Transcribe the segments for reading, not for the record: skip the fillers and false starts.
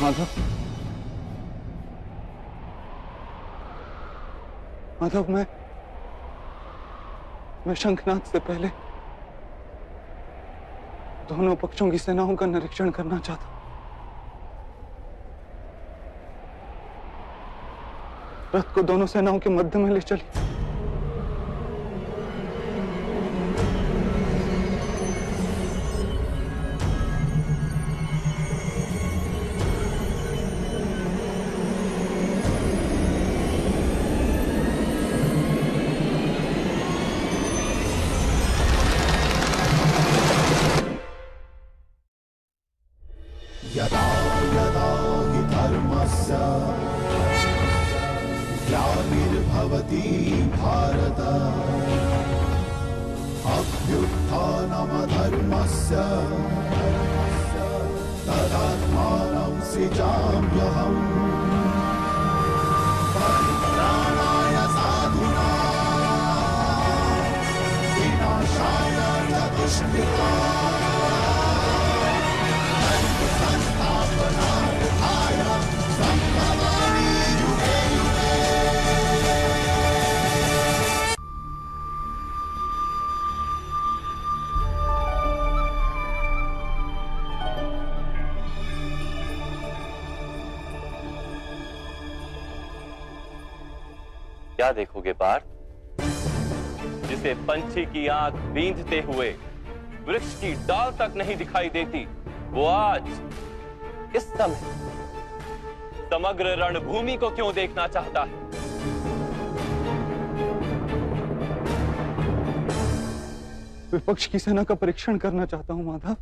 माधव, माधव, मैं शंखनाद से पहले दोनों पक्षों की सेनाओं का निरीक्षण करना चाहता हूं। रथ को दोनों सेनाओं के मध्य में ले चलिए। यदा यदा हि धर्मस्य ग्लानिर्भवति भारत अभ्युत्थानमधर्मस्य तदात्मानं सृजाम्यहम् परित्राणाय साधूनां विनाशाय च दुष्कृताम् क्या देखोगे पार्थ? जिसे पंछी की आंख बींधते हुए वृक्ष की डाल तक नहीं दिखाई देती, वो आज इस समय समग्र रणभूमि को क्यों देखना चाहता है? विपक्ष की सेना का परीक्षण करना चाहता हूं माधव,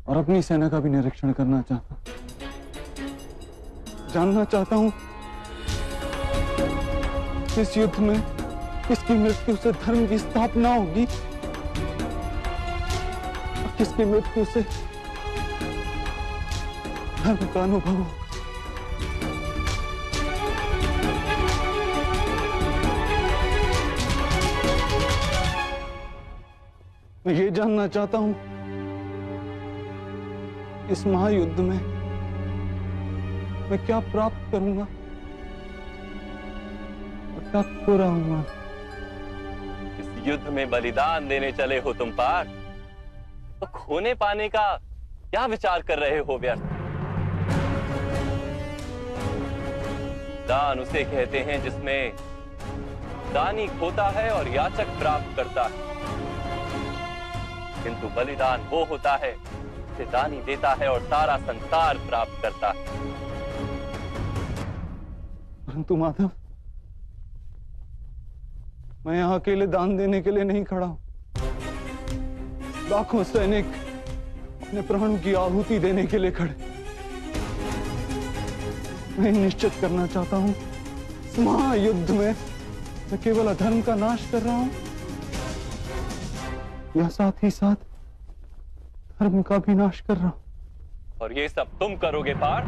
और अपनी सेना का भी निरीक्षण करना चाहता हूं। जानना चाहता हूं इस युद्ध में किसकी मृत्यु से धर्म की स्थापना होगी और किसकी मृत्यु से धर्म का अनुभव होगा। मैं ये जानना चाहता हूं इस महायुद्ध में मैं क्या प्राप्त करूंगा और क्या खो रहा हूं। इस युद्ध में बलिदान देने चले हो तुम पार्थ, तो खोने पाने का क्या विचार कर रहे हो व्यर्थ? दान उसे कहते हैं जिसमें दानी खोता है और याचक प्राप्त करता है, किंतु बलिदान वो होता है जिसे दानी देता है और सारा संसार प्राप्त करता है। परंतु माधव, मैं यहां अकेले दान देने के लिए नहीं खड़ा हूं। लाखों सैनिक अपने प्राणों की आहुति देने के लिए खड़े। मैं निश्चित करना चाहता हूं इस महायुद्ध में मैं केवल अधर्म का नाश कर रहा हूं या साथ ही साथ धर्म का भी नाश कर रहा हूं। और ये सब तुम करोगे पार्थ?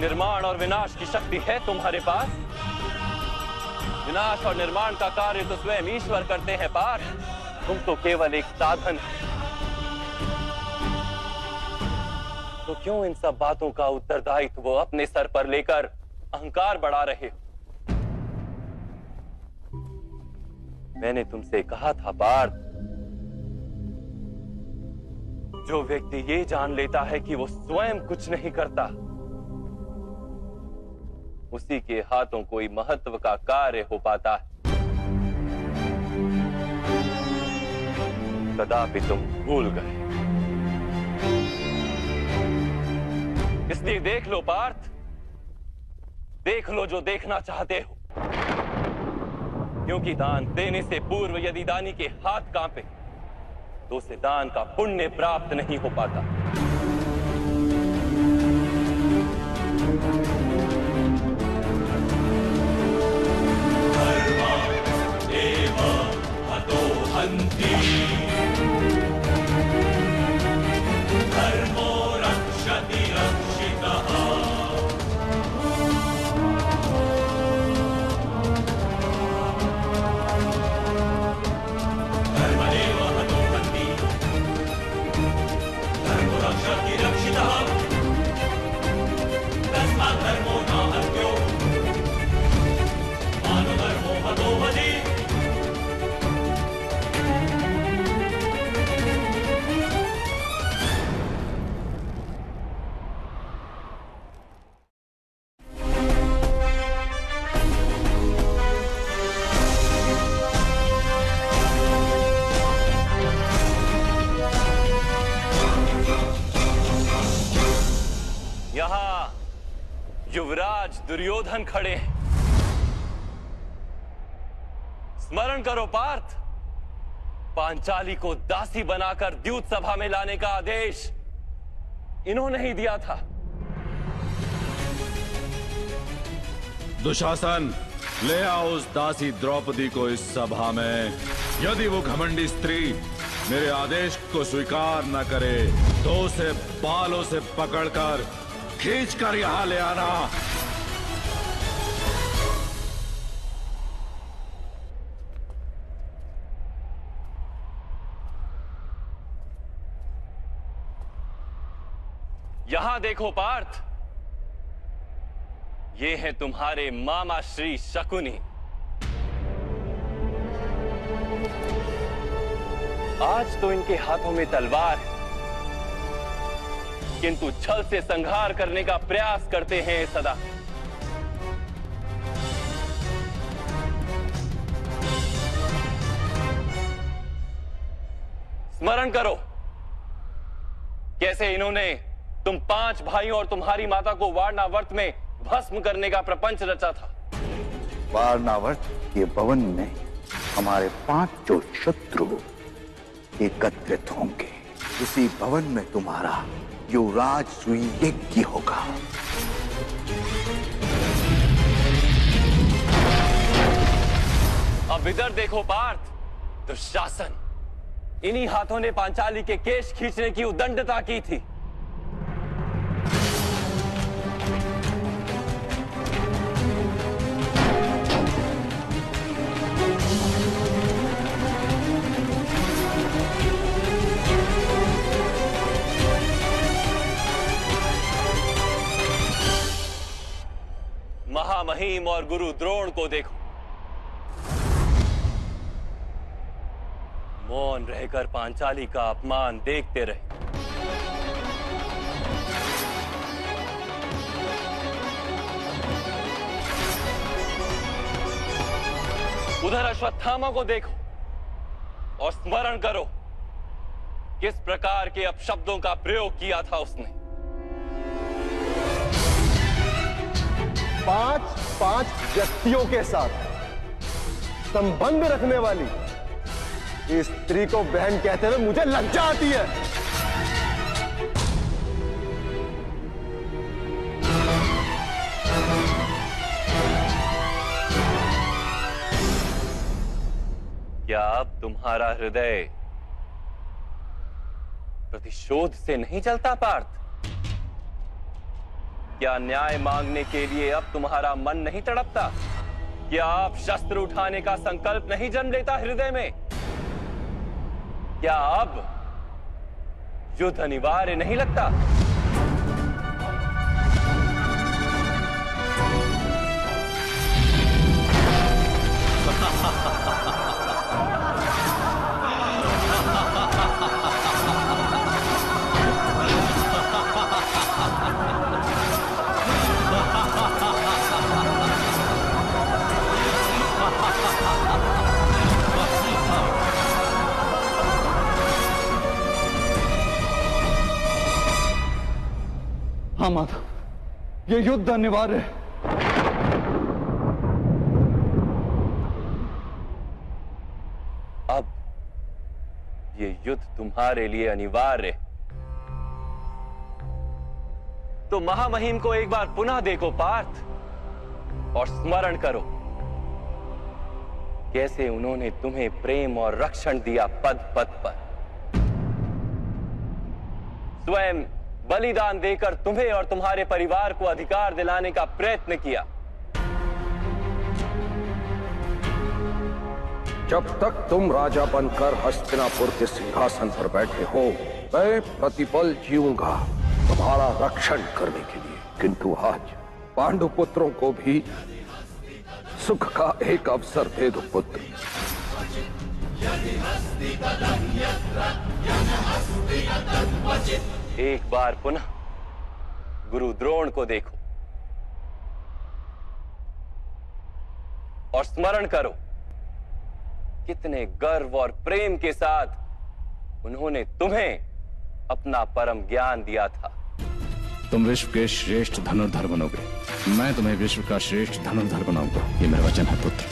निर्माण और विनाश की शक्ति है तुम्हारे पास। विनाश और निर्माण का कार्य तो स्वयं ईश्वर करते हैं पार्थ, तुम तो केवल एक साधन। तो क्यों इन सब बातों का उत्तरदायित्व वो अपने सर पर लेकर अहंकार बढ़ा रहे हो? मैंने तुमसे कहा था पार्थ, जो व्यक्ति ये जान लेता है कि वो स्वयं कुछ नहीं करता, उसी के हाथों कोई महत्व का कार्य हो पाता है। कदापि तुम भूल गए। इसलिए देख लो पार्थ, देख लो जो देखना चाहते हो, क्योंकि दान देने से पूर्व यदि दानी के हाथ कांपे तो उसे दान का पुण्य प्राप्त नहीं हो पाता। आज दुर्योधन खड़े हैं। स्मरण करो पार्थ, पांचाली को दासी बनाकर द्यूत सभा में लाने का आदेश इन्होंने ही दिया था। दुशासन, ले आओ उस दासी द्रौपदी को इस सभा में। यदि वो घमंडी स्त्री मेरे आदेश को स्वीकार न करे तो उसे बालों से पकड़कर खींचकर यहां ले आना। यहां देखो पार्थ, ये है तुम्हारे मामा श्री शकुनी। आज तो इनके हाथों में तलवार है, किंतु छल से संहार करने का प्रयास करते हैं सदा। स्मरण करो कैसे इन्होंने तुम 5 भाइयों और तुम्हारी माता को वारणावर्त में भस्म करने का प्रपंच रचा था। वारणावर्त के भवन में हमारे 5 शत्रु एकत्रित होंगे। उसी भवन में तुम्हारा युवराज सुयज्ञ होगा। अब इधर देखो पार्थ, दुशासन, इन्हीं हाथों ने पांचाली के केश खींचने की उद्दंडता की थी। महामहिम और गुरु द्रोण को देखो, मौन रहकर पांचाली का अपमान देखते रहे। उधर अश्वत्थामा को देखो और स्मरण करो किस प्रकार के अपशब्दों का प्रयोग किया था उसने। 5 व्यक्तियों के साथ संबंध रखने वाली इस स्त्री को बहन कहते हुए मुझे लज्जा आती है। क्या अब तुम्हारा हृदय प्रतिशोध से नहीं चलता पार्थ? क्या न्याय मांगने के लिए अब तुम्हारा मन नहीं तड़पता? क्या अब शस्त्र उठाने का संकल्प नहीं जन्म लेता हृदय में? क्या अब युद्ध अनिवार्य नहीं लगता? हाँ माधव, ये युद्ध अनिवार्य है। अब ये युद्ध तुम्हारे लिए अनिवार्य है। तो महामहिम को एक बार पुनः देखो पार्थ और स्मरण करो कैसे उन्होंने तुम्हें प्रेम और रक्षण दिया पद पद पर। स्वयं बलिदान देकर तुम्हें और तुम्हारे परिवार को अधिकार दिलाने का प्रयत्न किया। जब तक तुम राजा बनकर हस्तिनापुर के सिंहासन पर बैठे हो, मैं प्रतिपल जीऊंगा तुम्हारा रक्षण करने के लिए। किंतु आज पांडु पुत्रों को भी सुख का एक अवसर दे दो पुत्र। एक बार पुनः गुरु द्रोण को देखो और स्मरण करो कितने गर्व और प्रेम के साथ उन्होंने तुम्हें अपना परम ज्ञान दिया था। तुम विश्व के श्रेष्ठ धनुर्धर बनोगे। मैं तुम्हें विश्व का श्रेष्ठ धनुर्धर बनाऊंगा, ये मेरा वचन है पुत्र।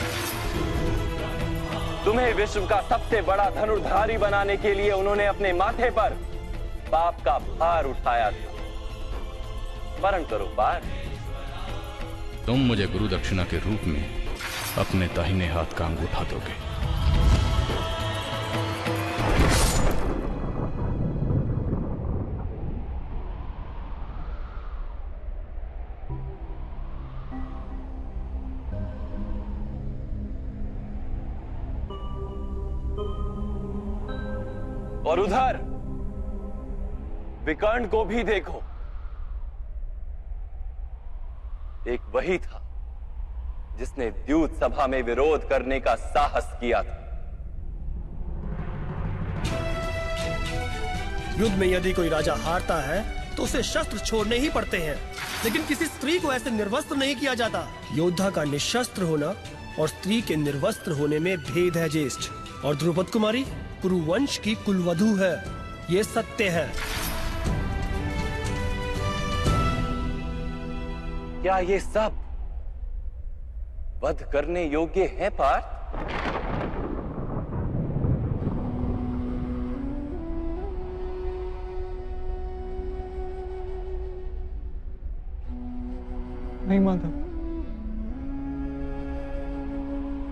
तुम्हें विश्व का सबसे बड़ा धनुर्धारी बनाने के लिए उन्होंने अपने माथे पर पाप का भार उठाया था। स्मरण करो पार्थ। तुम मुझे गुरु दक्षिणा के रूप में अपने दाहिने हाथ का अंगूठा दोगे। और उधर विकर्ण को भी देखो, एक वही था जिसने द्यूत सभा में विरोध करने का साहस किया था। युद्ध में यदि कोई राजा हारता है तो उसे शस्त्र छोड़ने ही पड़ते हैं, लेकिन किसी स्त्री को ऐसे निर्वस्त्र नहीं किया जाता। योद्धा का निशस्त्र होना और स्त्री के निर्वस्त्र होने में भेद है ज्येष्ठ। और द्रुपद कुमारी कुरुवंश की कुलवधू है, ये सत्य है। क्या ये सब वध करने योग्य है पार्थ? नहीं माधव,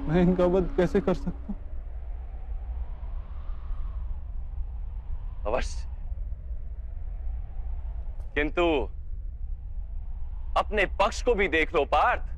मैं इनका वध कैसे कर सकता हूं? अवश्य, किंतु अपने पक्ष को भी देख लो पार्थ।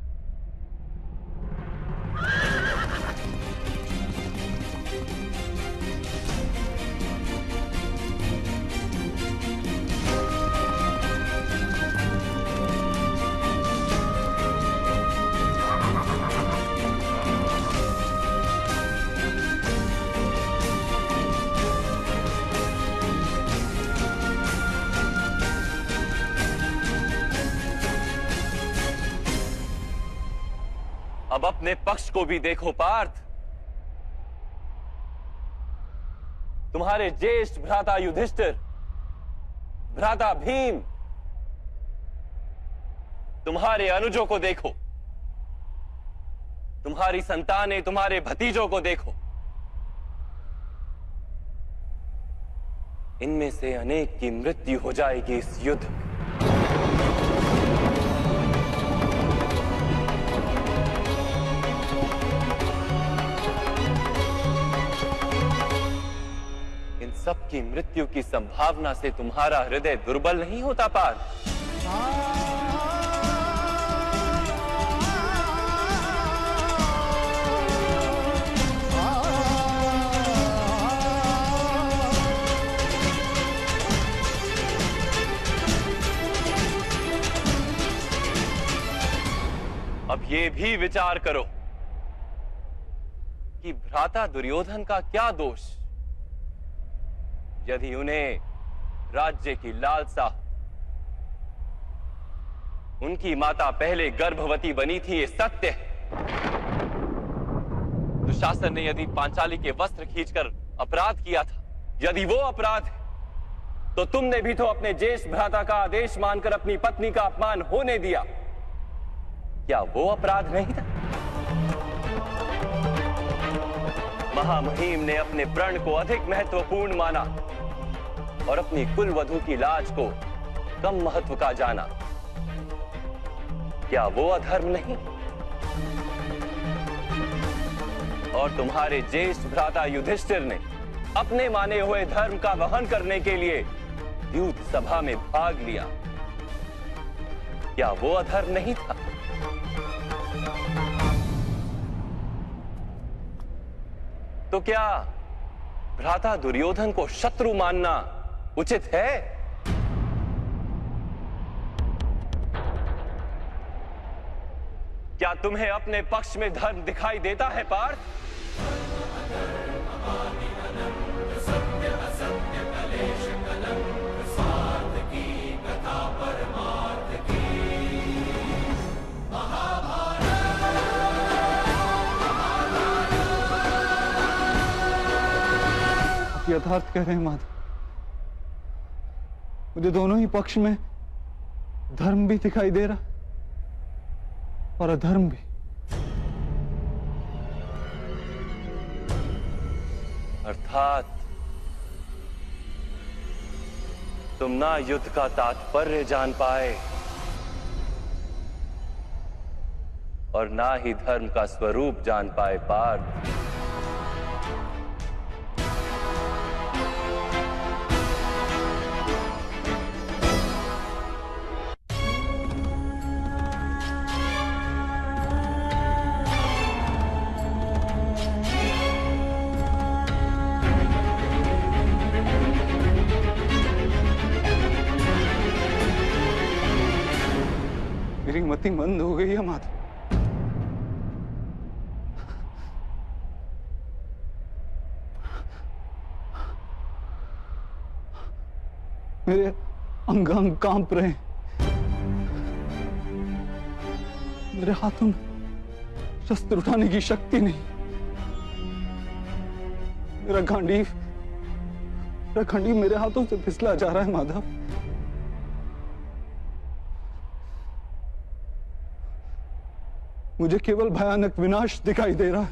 अब अपने पक्ष को भी देखो पार्थ। तुम्हारे ज्येष्ठ भ्राता युधिष्ठिर, भ्राता भीम, तुम्हारे अनुजों को देखो, तुम्हारी संतानें, तुम्हारे भतीजों को देखो। इनमें से अनेक की मृत्यु हो जाएगी इस युद्ध में। सबकी मृत्यु की संभावना से तुम्हारा हृदय दुर्बल नहीं होता पार्थ? अब ये भी विचार करो कि भ्राता दुर्योधन का क्या दोष यदि उन्हें राज्य की लालसा। उनकी माता पहले गर्भवती बनी थी, ये सत्य है। दुशासन ने यदि पांचाली के वस्त्र खींचकर अपराध किया था, यदि वो अपराध है तो तुमने भी तो अपने ज्येष्ठ भ्राता का आदेश मानकर अपनी पत्नी का अपमान होने दिया। क्या वो अपराध नहीं था? महामहिम ने अपने प्रण को अधिक महत्वपूर्ण माना और अपनी कुलवधू की लाज को कम महत्व का जाना। क्या वो अधर्म नहीं? और तुम्हारे ज्येष्ठ भ्राता युधिष्ठिर ने अपने माने हुए धर्म का वहन करने के लिए द्यूत सभा में भाग लिया। क्या वो अधर्म नहीं था? तो क्या भ्राता दुर्योधन को शत्रु मानना उचित है? क्या तुम्हें अपने पक्ष में धर्म दिखाई देता है पार्थ? यथार्थ कह रहे हैं माधव, मुझे दोनों ही पक्ष में धर्म भी दिखाई दे रहा और अधर्म भी। अर्थात तुम ना युद्ध का तात्पर्य जान पाए और ना ही धर्म का स्वरूप जान पाए पार्थ। मेरी मति मंद हो गई है माधव। मेरे अंग अंग कांप रहे हैं। मेरे हाथों में शस्त्र उठाने की शक्ति नहीं। मेरा गांडीव मेरे हाथों से फिसला जा रहा है माधव। मुझे केवल भयानक विनाश दिखाई दे रहा है,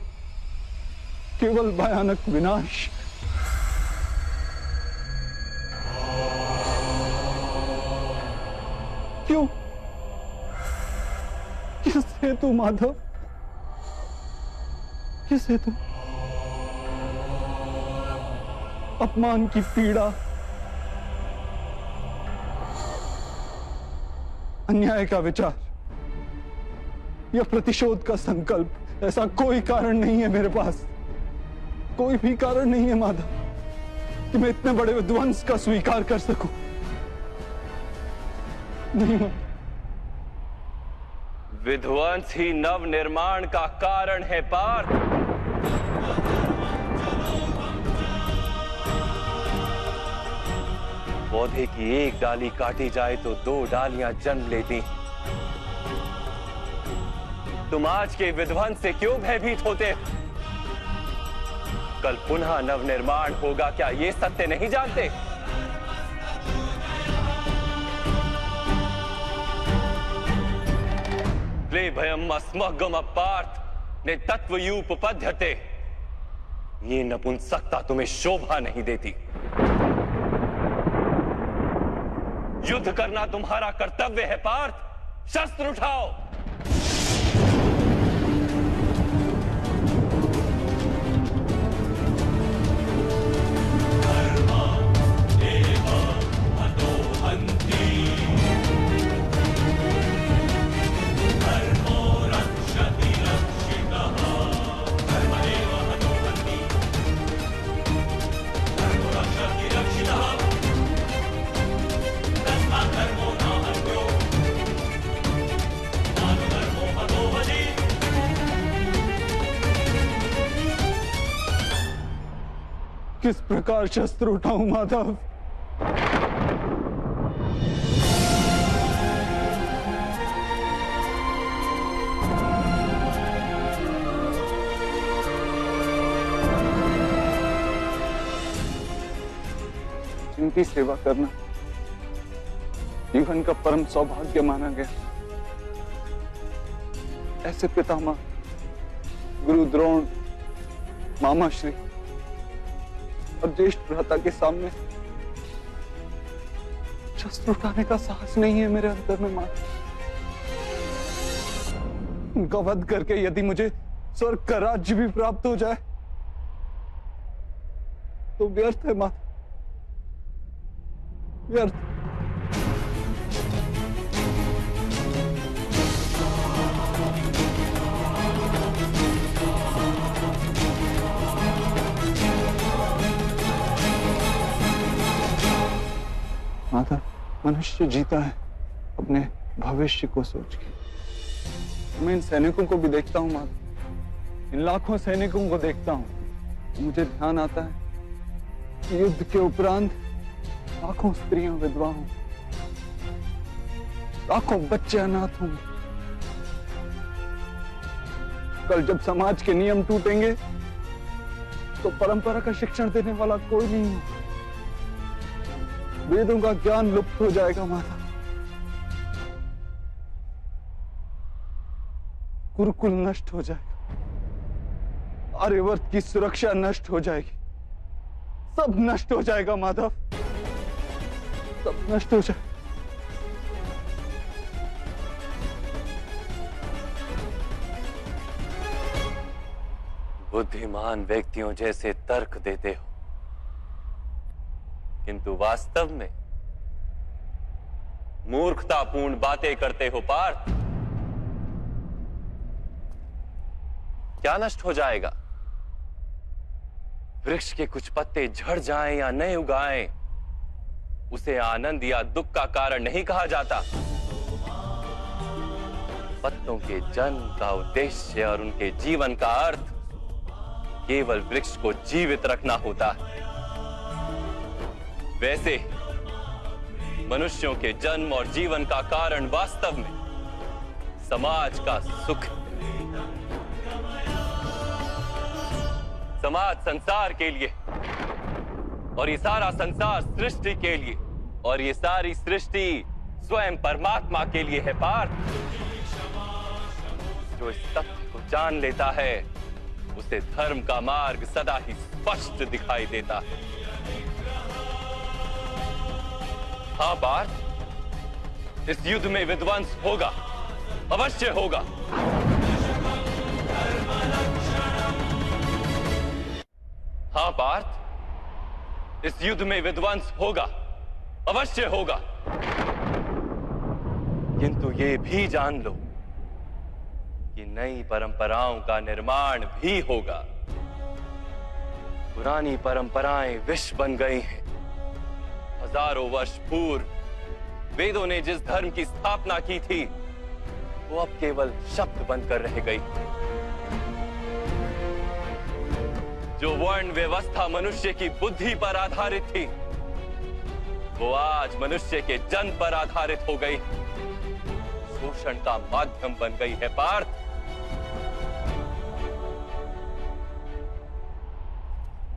केवल भयानक विनाश। क्यों? किस हेतु माधव? किस हेतु? अपमान की पीड़ा, अन्याय का विचार या प्रतिशोध का संकल्प, ऐसा कोई कारण नहीं है मेरे पास। कोई भी कारण नहीं है माधव कि मैं इतने बड़े विध्वंस का स्वीकार कर सकूं। नहीं माधव। विध्वंस ही नव निर्माण का कारण है पार्थ। पौधे की एक डाली काटी जाए तो 2 डालियां जन्म लेती। तुम आज के विध्वंस से क्यों भयभीत होते? कल पुनः नवनिर्माण होगा, क्या ये सत्य नहीं जानते? क्लेभयम् अस्मग्गम पार्थ ने तत्वयूपपद्यते। ये नपुंसकता तुम्हें शोभा नहीं देती। युद्ध करना तुम्हारा कर्तव्य है पार्थ। शस्त्र उठाओ। किस प्रकार शस्त्र उठाऊं माधव? जिनकी सेवा करना जीवन का परम सौभाग्य माना गया, ऐसे पितामह गुरु द्रोण, मामा श्री और ज्येष्ठ भ्राता के सामने शस्त्र उठाने का साहस नहीं है मेरे अंदर में मां। उनका वध करके यदि मुझे स्वर्ग का राज्य भी प्राप्त हो जाए तो व्यर्थ है मां, व्यर्थ। माता, मनुष्य जीता है अपने भविष्य को सोच के। मैं इन सैनिकों को भी देखता हूँ माता, इन लाखों सैनिकों को देखता हूँ। मुझे ध्यान आता है कि युद्ध के उपरांत लाखों स्त्रियां विधवा हों, लाखों बच्चे अनाथ होंगे। कल जब समाज के नियम टूटेंगे तो परंपरा का शिक्षण देने वाला कोई नहीं है। वेदों का ज्ञान लुप्त हो जाएगा माता। गुरुकुल नष्ट हो जाएगा, आर्यवर्त की सुरक्षा नष्ट हो जाएगी, सब नष्ट हो जाएगा माधव, सब नष्ट हो जाएगा। बुद्धिमान व्यक्तियों जैसे तर्क देते हो, किंतु वास्तव में मूर्खतापूर्ण बातें करते हो पार्थ। क्या नष्ट हो जाएगा? वृक्ष के कुछ पत्ते झड़ जाएं या नए उगाएं, उसे आनंद या दुख का कारण नहीं कहा जाता। पत्तों के जन्म का उद्देश्य और उनके जीवन का अर्थ केवल वृक्ष को जीवित रखना होता है। वैसे मनुष्यों के जन्म और जीवन का कारण वास्तव में समाज का सुख है। समाज संसार के लिए और ये सारा संसार सृष्टि के लिए और ये सारी सृष्टि स्वयं परमात्मा के लिए है पार्थ। जो इस तथ्य को जान लेता है उसे धर्म का मार्ग सदा ही स्पष्ट दिखाई देता है। हाँ पार्थ, इस युद्ध में विध्वंस होगा, अवश्य होगा। हाँ पार्थ, इस युद्ध में विध्वंस होगा, अवश्य होगा। किंतु ये भी जान लो कि नई परंपराओं का निर्माण भी होगा। पुरानी परंपराएं विष बन गई हैं। हजारों वर्ष पूर्व वेदों ने जिस धर्म की स्थापना की थी वो अब केवल शब्द बनकर रह गई। जो वर्ण व्यवस्था मनुष्य की बुद्धि पर आधारित थी वो आज मनुष्य के जन्म पर आधारित हो गई, शोषण का माध्यम बन गई है पार्थ।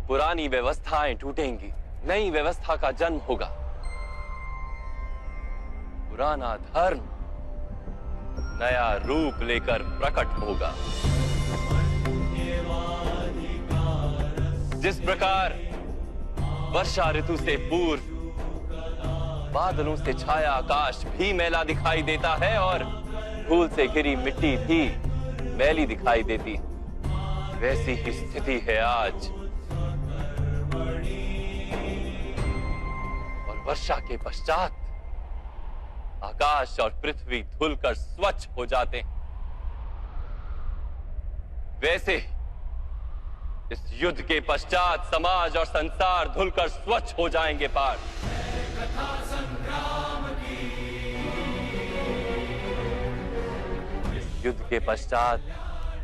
पुरानी व्यवस्थाएं टूटेंगी, नई व्यवस्था का जन्म होगा। पुराना धर्म नया रूप लेकर प्रकट होगा। जिस प्रकार वर्षा ऋतु से पूर्व बादलों से छाया आकाश भी मैला दिखाई देता है और धूल से घिरी मिट्टी भी मैली दिखाई देती, वैसी ही स्थिति है आज। और वर्षा के पश्चात आकाश और पृथ्वी धुलकर स्वच्छ हो जाते हैं। वैसे इस युद्ध के पश्चात समाज और संसार धुलकर स्वच्छ हो जाएंगे पार्थ। इस युद्ध के पश्चात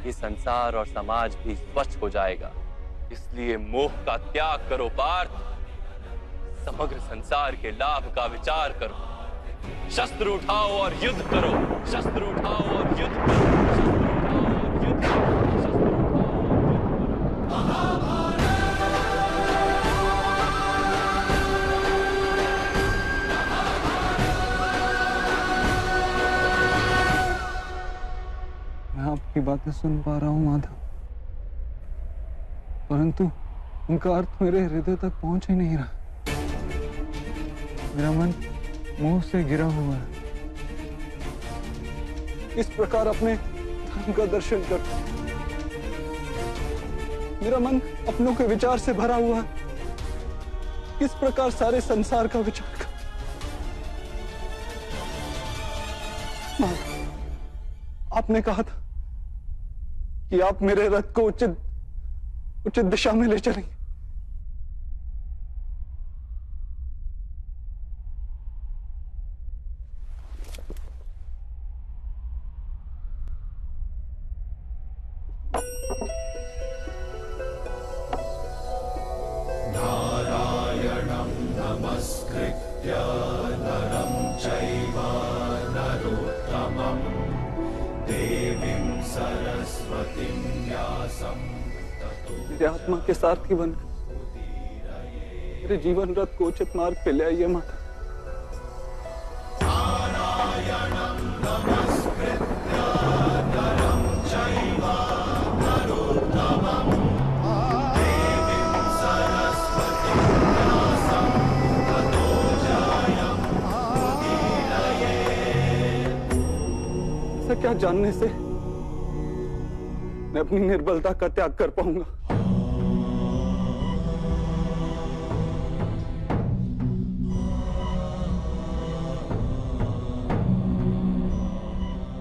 ये संसार और समाज भी स्वच्छ हो जाएगा। इसलिए मोह का त्याग करो पार्थ, समग्र संसार के लाभ का विचार करो। शस्त्र उठाओ और युद्ध करो, शस्त्र उठाओ और युद्ध करो, शस्त्र उठाओ और युद्ध करो। मैं आपकी बातें सुन पा रहा हूं माधव, परंतु उनका अर्थ मेरे हृदय तक पहुंच ही नहीं रहा। मेरा मन मोह से घिरा हुआ है। इस प्रकार अपने धर्म का दर्शन कर मेरा मन अपनों के विचार से भरा हुआ है। किस प्रकार सारे संसार का विचार कर। आपने कहा था कि आप मेरे रथ को उचित दिशा में ले चलेंगे। नारायणं नमस्कृत्य नरं चैव नरोत्तमं देवीं सरस्वतीं व्यासं मेरे आत्मा के सारथी बनकर मेरे जीवन रथ को उचित मार्ग पे ले आइए माता। नारायणं नमस्कृत्य नरं क्या जानने से मैं अपनी निर्बलता का त्याग कर पाऊंगा?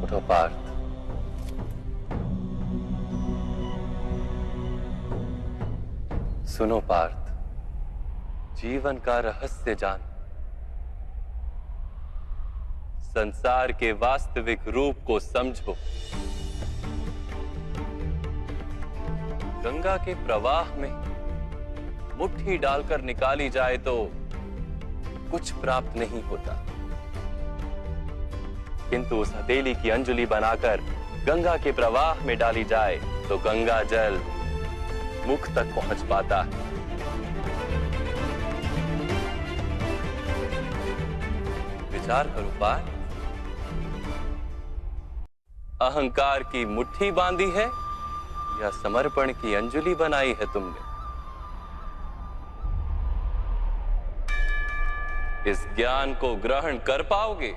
उठो पार्थ। सुनो पार्थ, जीवन का रहस्य जान, संसार के वास्तविक रूप को समझो। गंगा के प्रवाह में मुट्ठी डालकर निकाली जाए तो कुछ प्राप्त नहीं होता, किंतु उस हथेली की अंजुलि बनाकर गंगा के प्रवाह में डाली जाए तो गंगा जल मुख तक पहुंच पाता है। विचार करो पार्थ, अहंकार की मुट्ठी बांधी है या समर्पण की अंजुलि बनाई है तुमने? इस ज्ञान को ग्रहण कर पाओगे?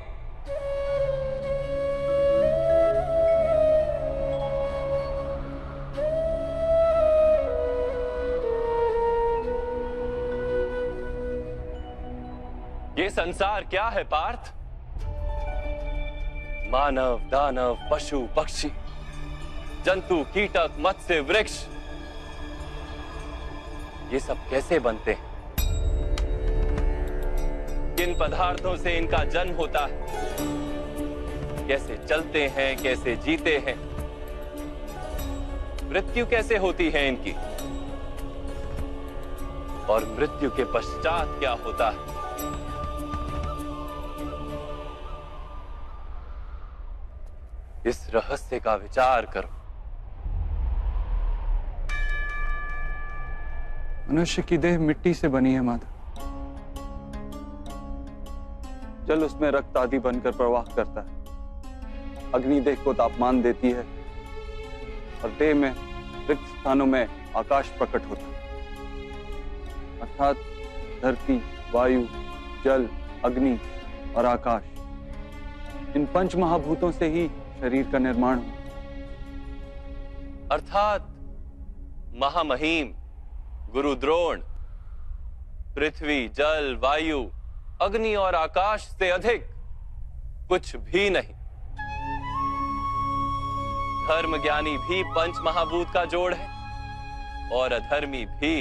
ये संसार क्या है पार्थ? मानव, दानव, पशु, पक्षी, जंतु, कीटक, मत्स्य, वृक्ष, ये सब कैसे बनते हैं? किन पदार्थों से इनका जन्म होता है? कैसे चलते हैं, कैसे जीते हैं? मृत्यु कैसे होती है इनकी? और मृत्यु के पश्चात क्या होता है? इस रहस्य का विचार करो। मनुष्य की देह मिट्टी से बनी है माता। जल उसमें रक्त आदि बनकर प्रवाह करता है। अग्नि देह को तापमान देती है और देह में रिक्त स्थानों में आकाश प्रकट होता है। अर्थात धरती, वायु, जल, अग्नि और आकाश, इन पंच महाभूतों से ही शरीर का निर्माण हो। अर्थात महामहिम गुरु द्रोण पृथ्वी, जल, वायु, अग्नि और आकाश से अधिक कुछ भी नहीं। धर्म ज्ञानी भी पंच महाभूत का जोड़ है और अधर्मी भी।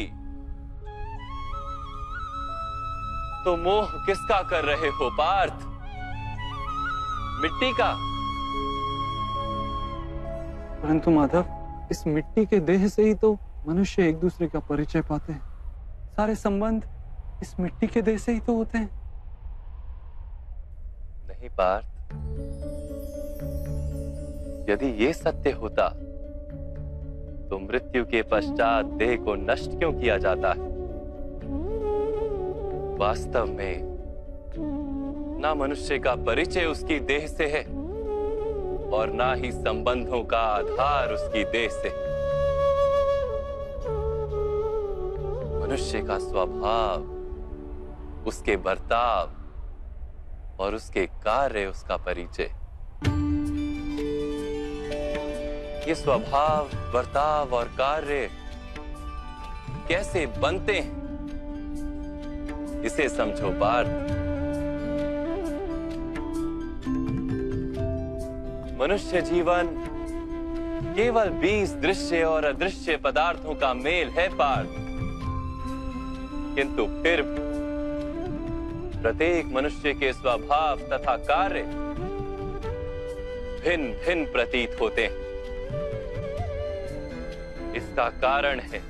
तो मोह किसका कर रहे हो पार्थ? मिट्टी का? परंतु माधव, इस मिट्टी के देह से ही तो मनुष्य एक दूसरे का परिचय पाते हैं। सारे संबंध इस मिट्टी के देह से ही तो होते हैं। नहीं पार्थ, यदि ये सत्य होता तो मृत्यु के पश्चात देह को नष्ट क्यों किया जाता है? वास्तव में ना मनुष्य का परिचय उसकी देह से है और ना ही संबंधों का आधार उसकी देह से। मनुष्य का स्वभाव, उसके बर्ताव और उसके कार्य उसका परिचय। ये स्वभाव, बर्ताव और कार्य कैसे बनते हैं, इसे समझो पार्थ। मनुष्य जीवन केवल 20 दृश्य और अदृश्य पदार्थों का मेल है पार्थ, किंतु फिर भी प्रत्येक मनुष्य के स्वभाव तथा कार्य भिन्न भिन्न प्रतीत होते हैं। इसका कारण है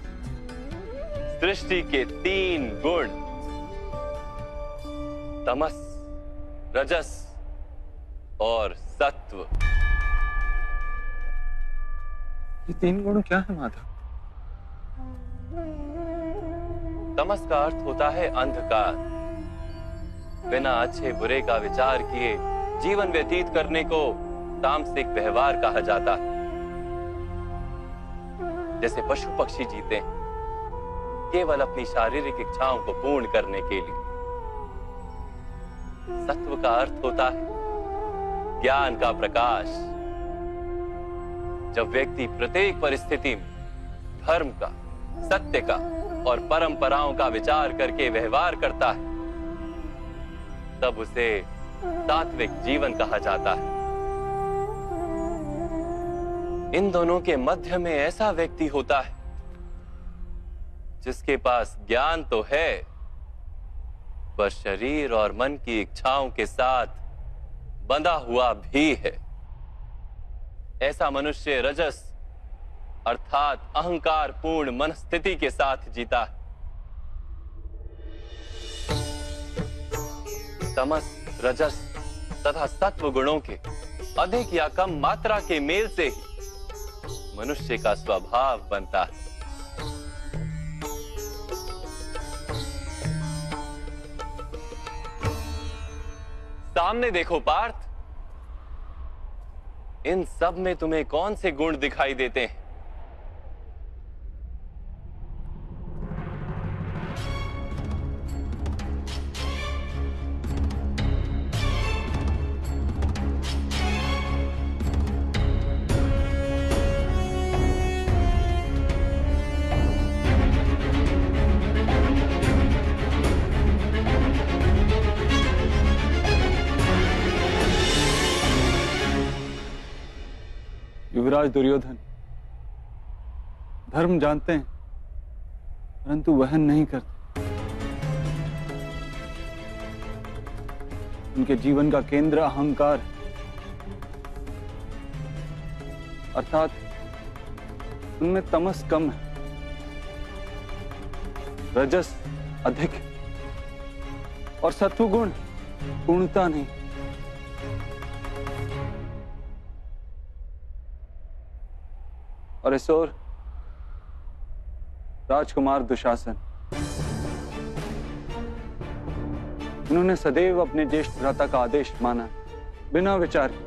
सृष्टि के 3 गुण, तमस, रजस और सत्व। ये 3 गुण क्या है माधव? तमस का अर्थ होता है अंधकार। बिना अच्छे बुरे का विचार किए जीवन व्यतीत करने को तामसिक व्यवहार कहा जाता है। जैसे पशु पक्षी जीते हैं केवल अपनी शारीरिक इच्छाओं को पूर्ण करने के लिए। सत्व का अर्थ होता है ज्ञान का प्रकाश, जब व्यक्ति प्रत्येक परिस्थिति में धर्म का, सत्य का और परंपराओं का विचार करके व्यवहार करता है, तब उसे सात्विक जीवन कहा जाता है। इन दोनों के मध्य में ऐसा व्यक्ति होता है जिसके पास ज्ञान तो है, पर शरीर और मन की इच्छाओं के साथ बंधा हुआ भी है। ऐसा मनुष्य रजस अर्थात अहंकार पूर्ण मनस्थिति के साथ जीता है। तमस, रजस तथा सत्व गुणों के अधिक या कम मात्रा के मेल से ही मनुष्य का स्वभाव बनता है। सामने देखो पार्थ, इन सब में तुम्हें कौन से गुण दिखाई देते हैं? युवराज दुर्योधन धर्म जानते हैं, परंतु वहन नहीं करते। उनके जीवन का केंद्र अहंकार है, अर्थात उनमें तमस कम है, रजस अधिक है और सत्वगुण पूर्णता नहीं। और इस ओर राजकुमार दुशासन, उन्होंने सदैव अपने ज्येष्ठ भ्राता का आदेश माना बिना विचार के,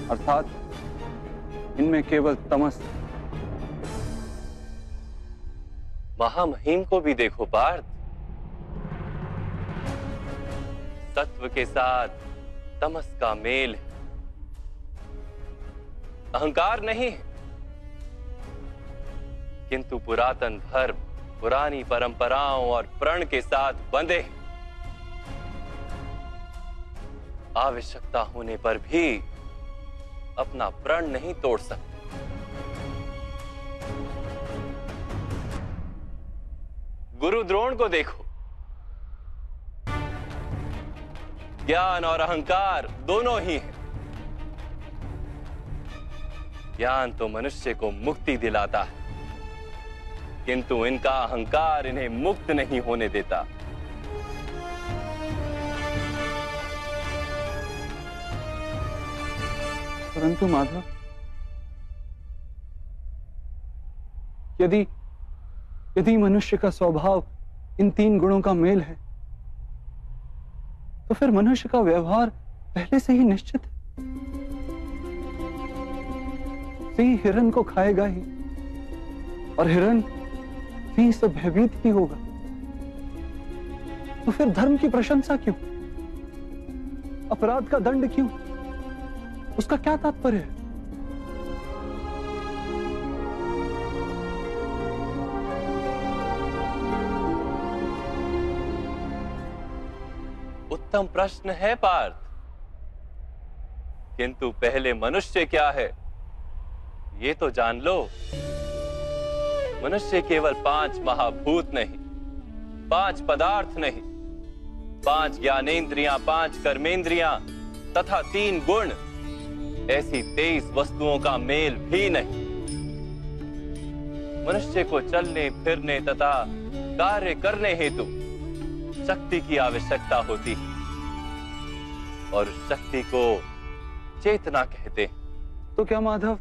अर्थात इनमें केवल तमस। महामहिम को भी देखो पार्थ, सत्व के साथ तमस का मेल है, अहंकार नहीं है, किंतु पुरातन धर्म, पुरानी परंपराओं और प्रण के साथ बंधे, आवश्यकता होने पर भी अपना प्रण नहीं तोड़ सकते। गुरु द्रोण को देखो, ज्ञान और अहंकार दोनों ही हैं। ज्ञान तो मनुष्य को मुक्ति दिलाता है, किंतु इनका अहंकार इन्हें मुक्त नहीं होने देता। परंतु माधव, यदि मनुष्य का स्वभाव इन तीन गुणों का मेल है, तो फिर मनुष्य का व्यवहार पहले से ही निश्चित है। सिंह हिरण को खाएगा ही और हिरण सिंह से भयभीत ही होगा। तो फिर धर्म की प्रशंसा क्यों? अपराध का दंड क्यों? उसका क्या तात्पर्य है? उत्तम प्रश्न है पार्थ, किंतु पहले मनुष्य क्या है ये तो जान लो। मनुष्य केवल 5 महाभूत नहीं, 5 पदार्थ नहीं, 5 ज्ञानेंद्रियां, 5 कर्मेंद्रियां तथा 3 गुण, ऐसी 23 वस्तुओं का मेल भी नहीं। मनुष्य को चलने फिरने तथा कार्य करने हेतु शक्ति की आवश्यकता होती है, और शक्ति को चेतना कहते हैं। तो क्या माधव,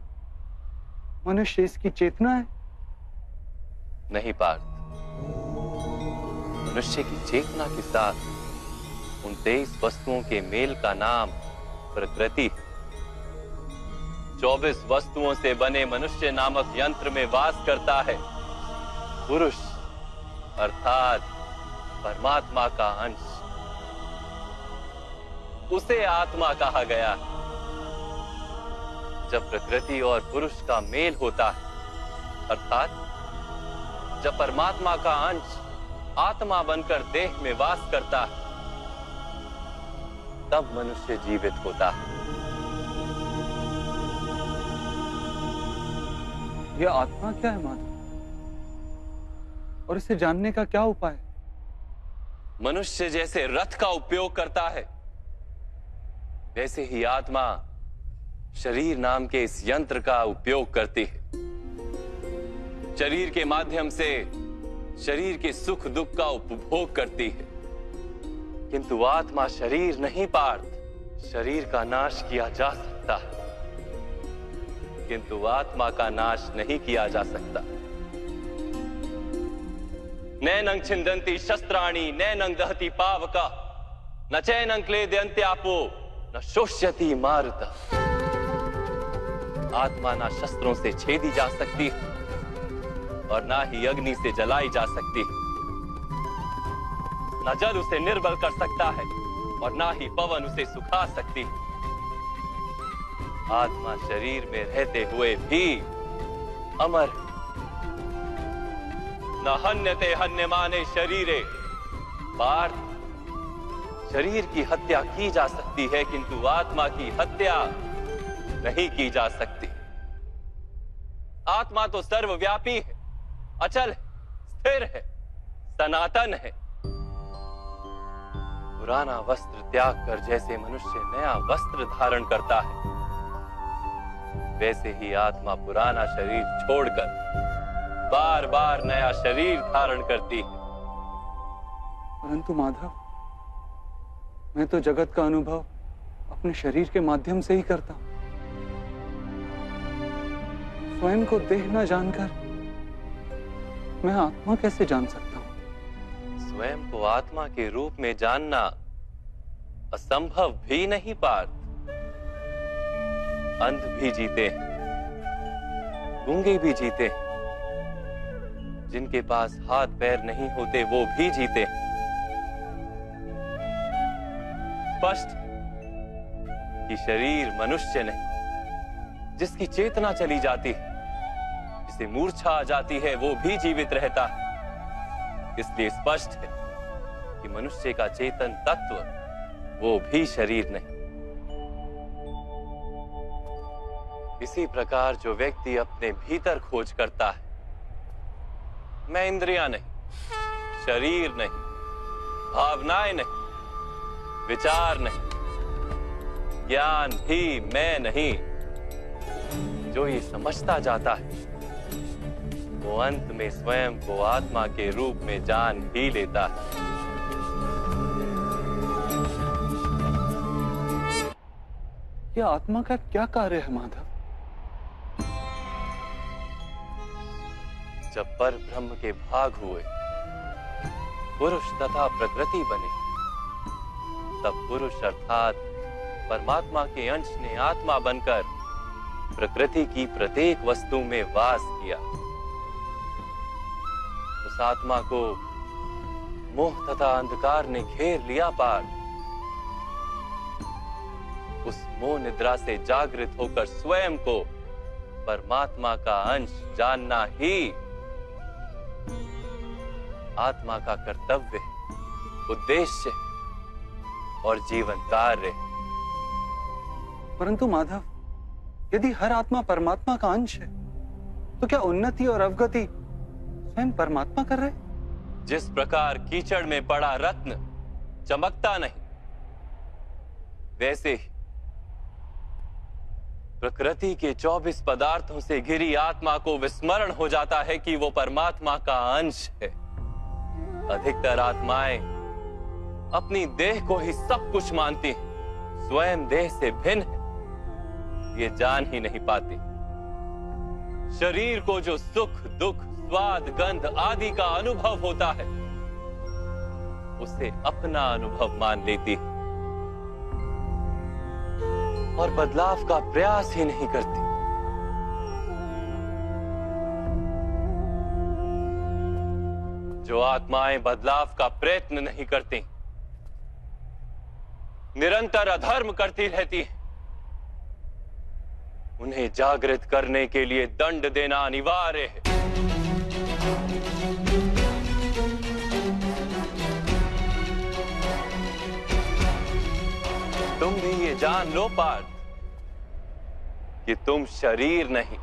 मनुष्य इसकी चेतना है? नहीं पार्थ, मनुष्य की चेतना के साथ उन 23 वस्तुओं के मेल का नाम प्रकृति है। 24 वस्तुओं से बने मनुष्य नामक यंत्र में वास करता है पुरुष, अर्थात परमात्मा का अंश। उसे आत्मा कहा गया है। जब प्रकृति और पुरुष का मेल होता है, अर्थात जब परमात्मा का अंश आत्मा बनकर देह में वास करता है, तब मनुष्य जीवित होता है। यह आत्मा क्या है माधव, और इसे जानने का क्या उपाय है? मनुष्य जैसे रथ का उपयोग करता है, वैसे ही आत्मा शरीर नाम के इस यंत्र का उपयोग करती है। शरीर के माध्यम से शरीर के सुख दुख का उपभोग करती है, किंतु आत्मा शरीर नहीं पार्थ। शरीर का नाश किया जा सकता है, किंतु आत्मा का नाश नहीं किया जा सकता। नैनं छिन्दन्ति शस्त्राणि नैनं दहति पावका न चैनं क्लेदयन्त्यापो न शोष्यति मारुता। आत्मा ना शस्त्रों से छेदी जा सकती है और ना ही अग्नि से जलाई जा सकती है। ना जल उसे निर्बल कर सकता है और ना ही पवन उसे सुखा सकती है। आत्मा शरीर में रहते हुए भी अमर है। न हन्यते हन्यमाने शरीरे। पार्थ, शरीर की हत्या की जा सकती है, किंतु आत्मा की हत्या नहीं की जा सकती। आत्मा तो सर्वव्यापी है, अचल है, स्थिर है, सनातन है। पुराना वस्त्र त्याग कर जैसे मनुष्य नया वस्त्र धारण करता है, वैसे ही आत्मा पुराना शरीर छोड़कर बार बार नया शरीर धारण करती है। परंतु माधव, मैं तो जगत का अनुभव अपने शरीर के माध्यम से ही करता हूं। स्वयं को देह न जानकर मैं आत्मा कैसे जान सकता हूं? स्वयं को आत्मा के रूप में जानना असंभव भी नहीं पार्थ। अंध भी जीते हैं, गूंगे भी जीते हैं, जिनके पास हाथ पैर नहीं होते वो भी जीते हैं। स्पष्ट कि शरीर मनुष्य नहीं, जिसकी चेतना चली जाती है, जिसे मूर्छा आ जाती है, वो भी जीवित रहता है। इसलिए स्पष्ट है कि मनुष्य का चेतन तत्व वो भी शरीर नहीं। इसी प्रकार जो व्यक्ति अपने भीतर खोज करता है, मैं इंद्रियां नहीं, शरीर नहीं, भावनाएं नहीं, विचार नहीं, ज्ञान भी मैं नहीं, जो ये समझता जाता है, वो अंत में स्वयं को आत्मा के रूप में जान ही लेता है। ये आत्मा का क्या कार्य है माधव? जब पर ब्रह्म के भाग हुए, पुरुष तथा प्रकृति बने, तब पुरुष अर्थात परमात्मा के अंश ने आत्मा बनकर प्रकृति की प्रत्येक वस्तु में वास किया। उस आत्मा को मोह तथा अंधकार ने घेर लिया पार। उस मोह निद्रा से जागृत होकर स्वयं को परमात्मा का अंश जानना ही आत्मा का कर्तव्य, उद्देश्य और जीवन कार्य। परंतु माधव, यदि हर आत्मा परमात्मा का अंश है, तो क्या उन्नति और अवगति स्वयं परमात्मा कर रहे? जिस प्रकार कीचड़ में पड़ा रत्न चमकता नहीं, वैसे ही प्रकृति के 24 पदार्थों से घिरी आत्मा को विस्मरण हो जाता है कि वो परमात्मा का अंश है। अधिकतर आत्माएं अपनी देह को ही सब कुछ मानती हैं, स्वयं देह से भिन्न है, ये जान ही नहीं पाती। शरीर को जो सुख दुख स्वाद गंध आदि का अनुभव होता है, उसे अपना अनुभव मान लेती है और बदलाव का प्रयास ही नहीं करती। जो आत्माएं बदलाव का प्रयत्न नहीं करती, निरंतर अधर्म करती रहती हैं, उन्हें जागृत करने के लिए दंड देना अनिवार्य है। तुम भी ये जान लो पार्थ कि तुम शरीर नहीं,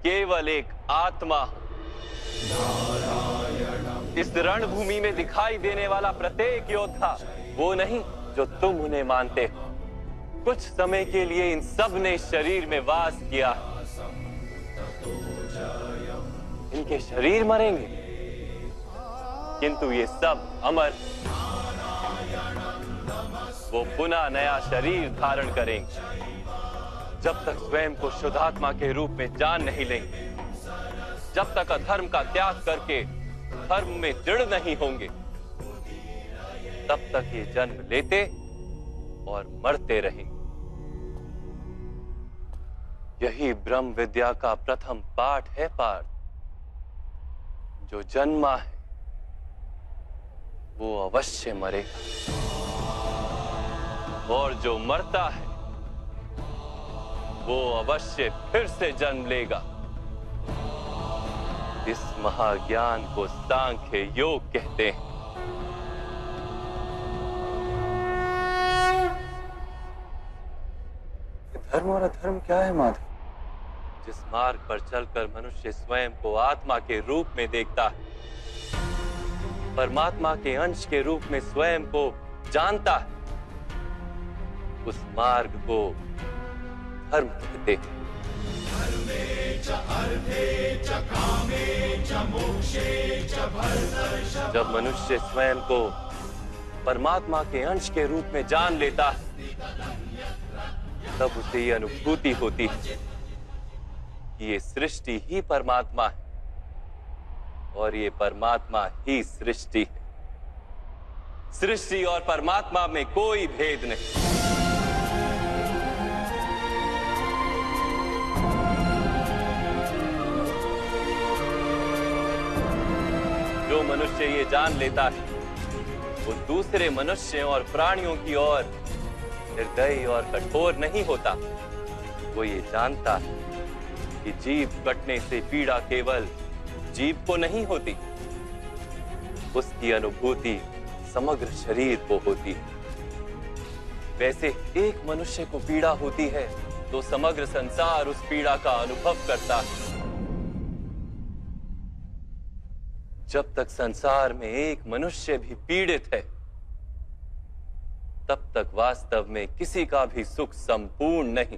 केवल एक आत्मा हो। इस रणभूमि में दिखाई देने वाला प्रत्येक योद्धा वो नहीं जो तुम उन्हें मानते हो। कुछ समय के लिए इन सब ने इस शरीर में वास किया। इनके शरीर मरेंगे, किंतु ये सब अमर, वो पुनः नया शरीर धारण करेंगे। जब तक स्वयं को शुद्धात्मा के रूप में जान नहीं लेंगे, जब तक अधर्म का त्याग करके धर्म में दृढ़ नहीं होंगे, तब तक ये जन्म लेते और मरते रहेंगे। यही ब्रह्म विद्या का प्रथम पाठ है पार्थ। जो जन्मा है वो अवश्य मरेगा, और जो मरता है वो अवश्य फिर से जन्म लेगा। इस महाज्ञान को सांख्य योग कहते हैं। धर्म और अधर्म क्या है माधव? जिस मार्ग पर चलकर मनुष्य स्वयं को आत्मा के रूप में देखता है, परमात्मा के अंश के रूप में स्वयं को जानता है, उस मार्ग को धर्म कहते हैं। जब मनुष्य स्वयं को परमात्मा के अंश के रूप में जान लेता है, तब उसे ये अनुभूति होती है कि ये सृष्टि ही परमात्मा है और ये परमात्मा ही सृष्टि है। सृष्टि और परमात्मा में कोई भेद नहीं। जो मनुष्य ये जान लेता है, वो दूसरे मनुष्यों और प्राणियों की ओर निर्दयी और कठोर नहीं होता। वो ये जानता है कि जीव कटने से पीड़ा केवल जीव को नहीं होती, उसकी अनुभूति समग्र शरीर को होती है। वैसे एक मनुष्य को पीड़ा होती है तो समग्र संसार उस पीड़ा का अनुभव करता है। जब तक संसार में एक मनुष्य भी पीड़ित है, तब तक वास्तव में किसी का भी सुख संपूर्ण नहीं।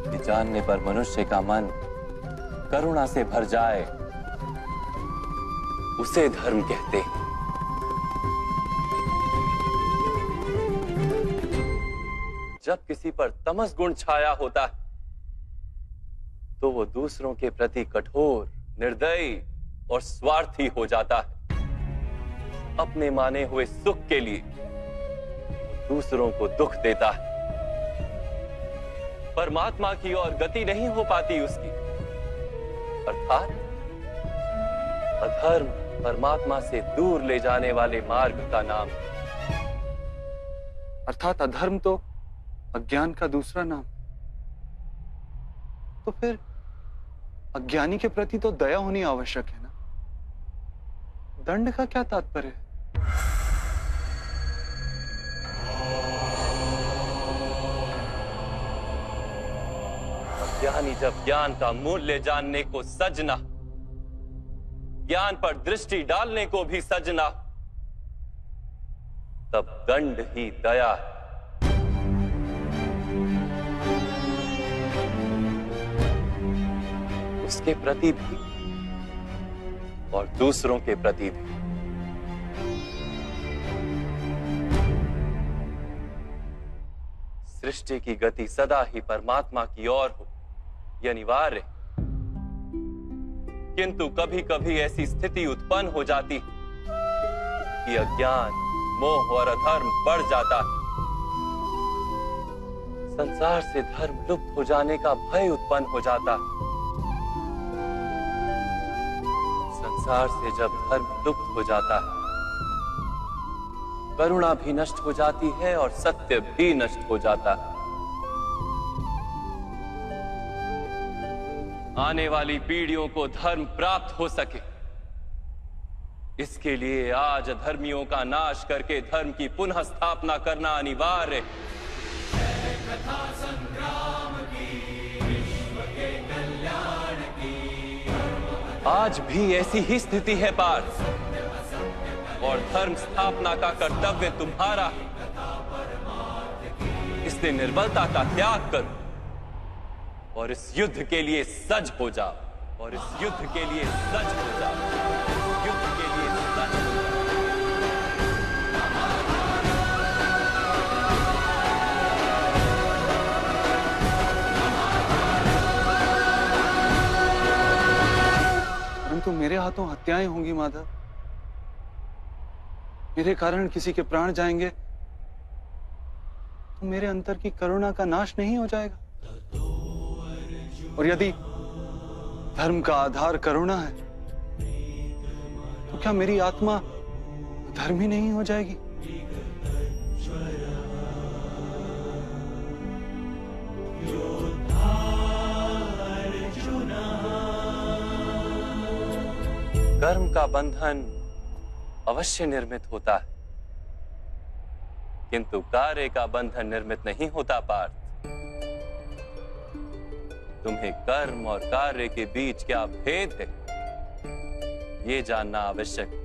ये जानने पर मनुष्य का मन करुणा से भर जाए, उसे धर्म कहते हैं। जब किसी पर तमस गुण छाया होता है, तो वो दूसरों के प्रति कठोर, निर्दयी और स्वार्थी हो जाता है। अपने माने हुए सुख के लिए दूसरों को दुख देता है। परमात्मा की ओर गति नहीं हो पाती उसकी। अर्थात अधर्म परमात्मा से दूर ले जाने वाले मार्ग का नाम है। अर्थात अधर्म तो अज्ञान का दूसरा नाम। तो फिर अज्ञानी के प्रति तो दया होनी आवश्यक है ना। दंड का क्या तात्पर्य है? अज्ञानी जब ज्ञान का मूल्य जानने को सजना, ज्ञान पर दृष्टि डालने को भी सजना, तब दंड ही दया है। उसके प्रति भी और दूसरों के प्रति भी। सृष्टि की गति सदा ही परमात्मा की ओर हो, यह अनिवार्य है। किंतु कभी कभी ऐसी स्थिति उत्पन्न हो जाती है कि अज्ञान, मोह और अधर्म बढ़ जाता है। संसार से धर्म लुप्त हो जाने का भय उत्पन्न हो जाता है। संसार से जब धर्म लुप्त हो जाता है, करुणा भी नष्ट हो जाती है और सत्य भी नष्ट हो जाता है। आने वाली पीढ़ियों को धर्म प्राप्त हो सके, इसके लिए आज अधर्मियों का नाश करके धर्म की पुनः स्थापना करना अनिवार्य है। कथा संग्राम की, विश्व के कल्याण की। आज भी ऐसी ही स्थिति है पार्थ, और धर्म स्थापना का कर्तव्य तुम्हारा है। इसलिए निर्बलता का त्याग करो और इस युद्ध के लिए सज हो जाओ, और इस युद्ध के लिए सज हो जाओ, युद्ध के लिए सज हो जाओ। परंतु मेरे हाथों हत्याएं होंगी माधव, मेरे कारण किसी के प्राण जाएंगे तो मेरे अंतर की करुणा का नाश नहीं हो जाएगा? और यदि धर्म का आधार करुणा है तो क्या मेरी आत्मा धर्मी नहीं हो जाएगी? कर्म का बंधन अवश्य निर्मित होता है, किंतु कार्य का बंधन निर्मित नहीं होता पार्थ। तुम्हें कर्म और कार्य के बीच क्या भेद है, ये जानना आवश्यक है।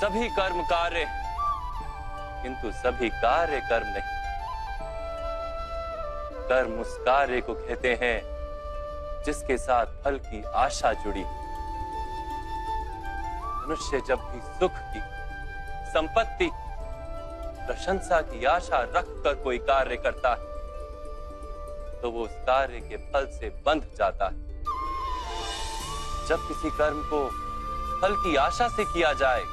सभी कर्म कार्य, किंतु सभी कार्य कर्म नहीं। कर्म उस कार्य को कहते हैं जिसके साथ फल की आशा जुड़ी है। मनुष्य जब भी सुख की, संपत्ति, प्रशंसा की आशा रखकर कोई कार्य करता है तो वो उस कार्य के फल से बंध जाता है। जब किसी कर्म को फल की आशा से किया जाए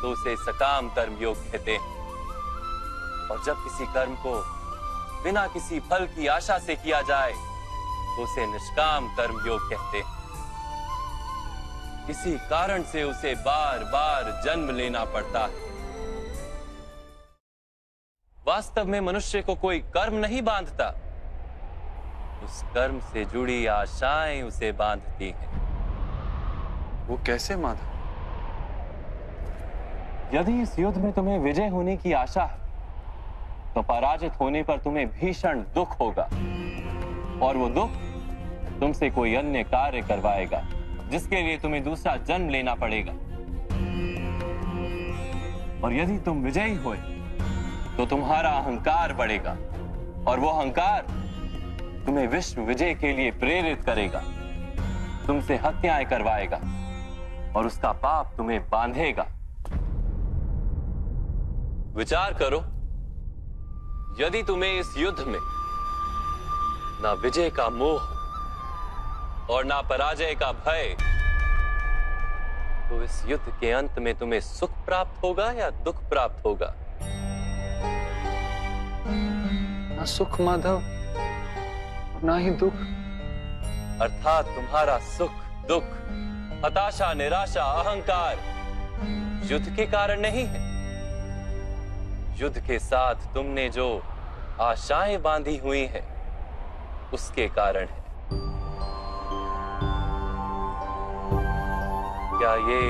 तो उसे सकाम कर्म योग कहते हैं, और जब किसी कर्म को बिना किसी फल की आशा से किया जाए तो उसे निष्काम कर्म योग कहते हैं। इसी कारण से उसे बार बार जन्म लेना पड़ता है। वास्तव में मनुष्य को कोई कर्म नहीं बांधता, उस कर्म से जुड़ी आशाएं उसे बांधती हैं। वो कैसे माधव? यदि इस युद्ध में तुम्हें विजय होने की आशा है तो पराजित होने पर तुम्हें भीषण दुख होगा, और वो दुख तुमसे कोई अन्य कार्य करवाएगा जिसके लिए तुम्हें दूसरा जन्म लेना पड़ेगा। और यदि तुम विजयी हुए तो तुम्हारा अहंकार बढ़ेगा, और वो अहंकार तुम्हें विश्व विजय के लिए प्रेरित करेगा, तुमसे हत्याएं करवाएगा, और उसका पाप तुम्हें बांधेगा। विचार करो, यदि तुम्हें इस युद्ध में ना विजय का मोह और ना पराजय का भय, तो इस युद्ध के अंत में तुम्हें सुख प्राप्त होगा या दुख प्राप्त होगा? ना सुख माधव, ना ही दुख। अर्थात तुम्हारा सुख, दुख, हताशा, निराशा, अहंकार युद्ध के कारण नहीं है। युद्ध के साथ तुमने जो आशाएं बांधी हुई हैं, उसके कारण है। क्या ये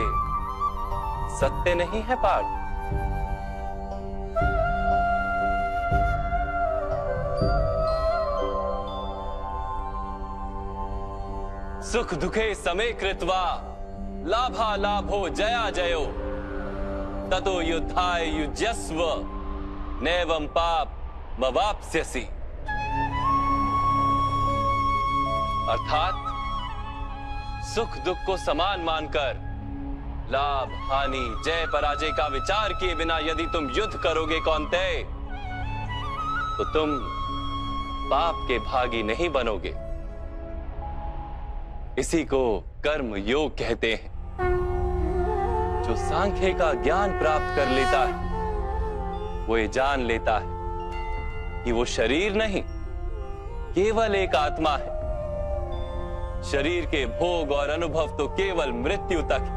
सत्य नहीं है पार्थ? सुख दुखे समे कृत्वा लाभा लाभो जया जयो ततो युद्धाय युज्यस्व नैवं पाप मवाप्स्यसि। अर्थात सुख दुख को समान मानकर लाभ हानि जय पराजय का विचार किए बिना यदि तुम युद्ध करोगे कौन्तेय, तो तुम पाप के भागी नहीं बनोगे। इसी को कर्म योग कहते हैं। जो सांख्य का ज्ञान प्राप्त कर लेता है वो ये जान लेता है कि वो शरीर नहीं, केवल एक आत्मा है। शरीर के भोग और अनुभव तो केवल मृत्यु तक है,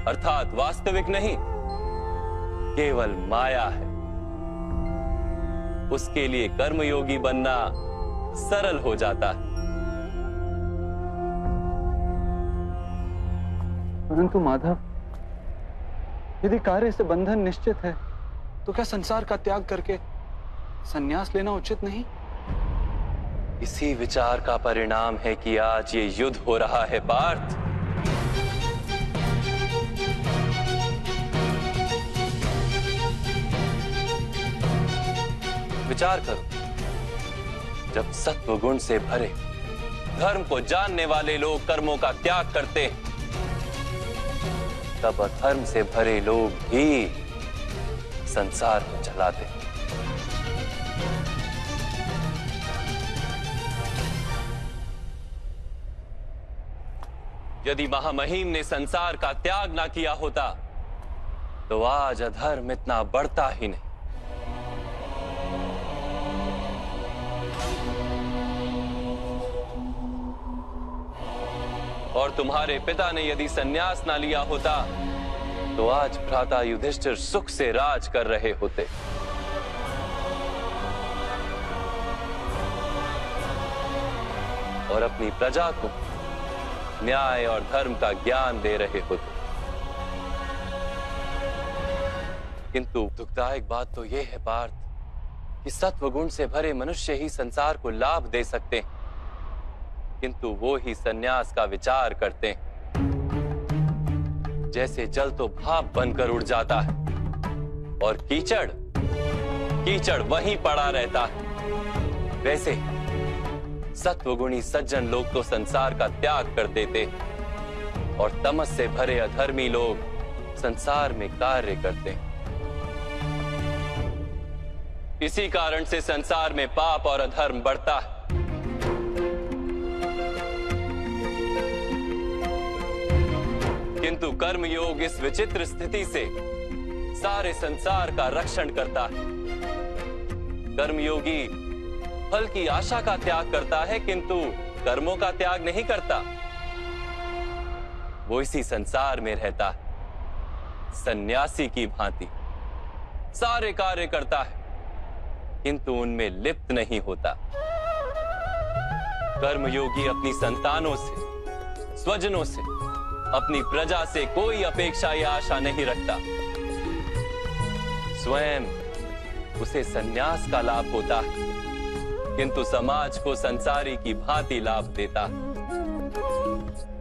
अर्थात वास्तविक नहीं, केवल माया है। उसके लिए कर्मयोगी बनना सरल हो जाता है। परंतु माधव, यदि कार्य से बंधन निश्चित है तो क्या संसार का त्याग करके संन्यास लेना उचित नहीं? इसी विचार का परिणाम है कि आज ये युद्ध हो रहा है पार्थ। विचार करो, जब सत्व गुण से भरे धर्म को जानने वाले लोग कर्मों का त्याग करते हैं, तब अधर्म से भरे लोग ही संसार को चलाते हैं। यदि महामहिम ने संसार का त्याग ना किया होता तो आज अधर्म इतना बढ़ता ही नहीं। और तुम्हारे पिता ने यदि संन्यास ना लिया होता तो आज भ्राता युधिष्ठिर सुख से राज कर रहे होते। और अपनी प्रजा को न्याय और धर्म का ज्ञान दे रहे होते। किंतु दुखदायक बात तो यह है पार्थ कि सत्वगुण से भरे मनुष्य ही संसार को लाभ दे सकते हैं, किंतु वो ही संन्यास का विचार करते हैं। जैसे जल तो भाप बनकर उड़ जाता है और कीचड़ कीचड़ वहीं पड़ा रहता है, वैसे सत्वगुणी सज्जन लोग तो संसार का त्याग कर देते और तमस से भरे अधर्मी लोग संसार में कार्य करते हैं। इसी कारण से संसार में पाप और अधर्म बढ़ता है। किंतु कर्मयोग इस विचित्र स्थिति से सारे संसार का रक्षण करता है। कर्मयोगी फल की आशा का त्याग करता है, किंतु कर्मों का त्याग नहीं करता। वो इसी संसार में रहता है, सन्यासी की भांति सारे कार्य करता है, किंतु उनमें लिप्त नहीं होता। कर्मयोगी अपनी संतानों से, स्वजनों से, अपनी प्रजा से कोई अपेक्षा या आशा नहीं रखता। स्वयं उसे संन्यास का लाभ होता है, किंतु समाज को संसारी की भांति लाभ देता है।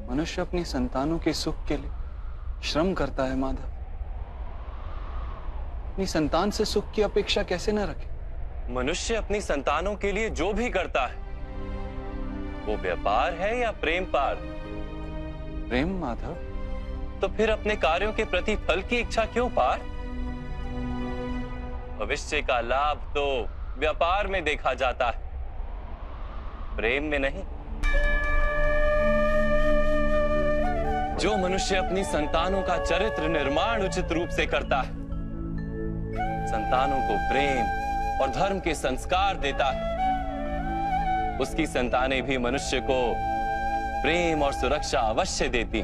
मनुष्य अपनी संतानों के सुख के लिए श्रम करता है माधव। अपनी संतान से सुख की अपेक्षा कैसे न रखे? मनुष्य अपनी संतानों के लिए जो भी करता है वो व्यापार है या प्रेम पार्थ? प्रेम माधव। तो फिर अपने कार्यों के प्रति फल की इच्छा क्यों पार्थ? भविष्य का लाभ तो व्यापार में देखा जाता है, प्रेम में नहीं। जो मनुष्य अपनी संतानों का चरित्र निर्माण उचित रूप से करता है, संतानों को प्रेम और धर्म के संस्कार देता है, उसकी संतानें भी मनुष्य को प्रेम और सुरक्षा अवश्य देती।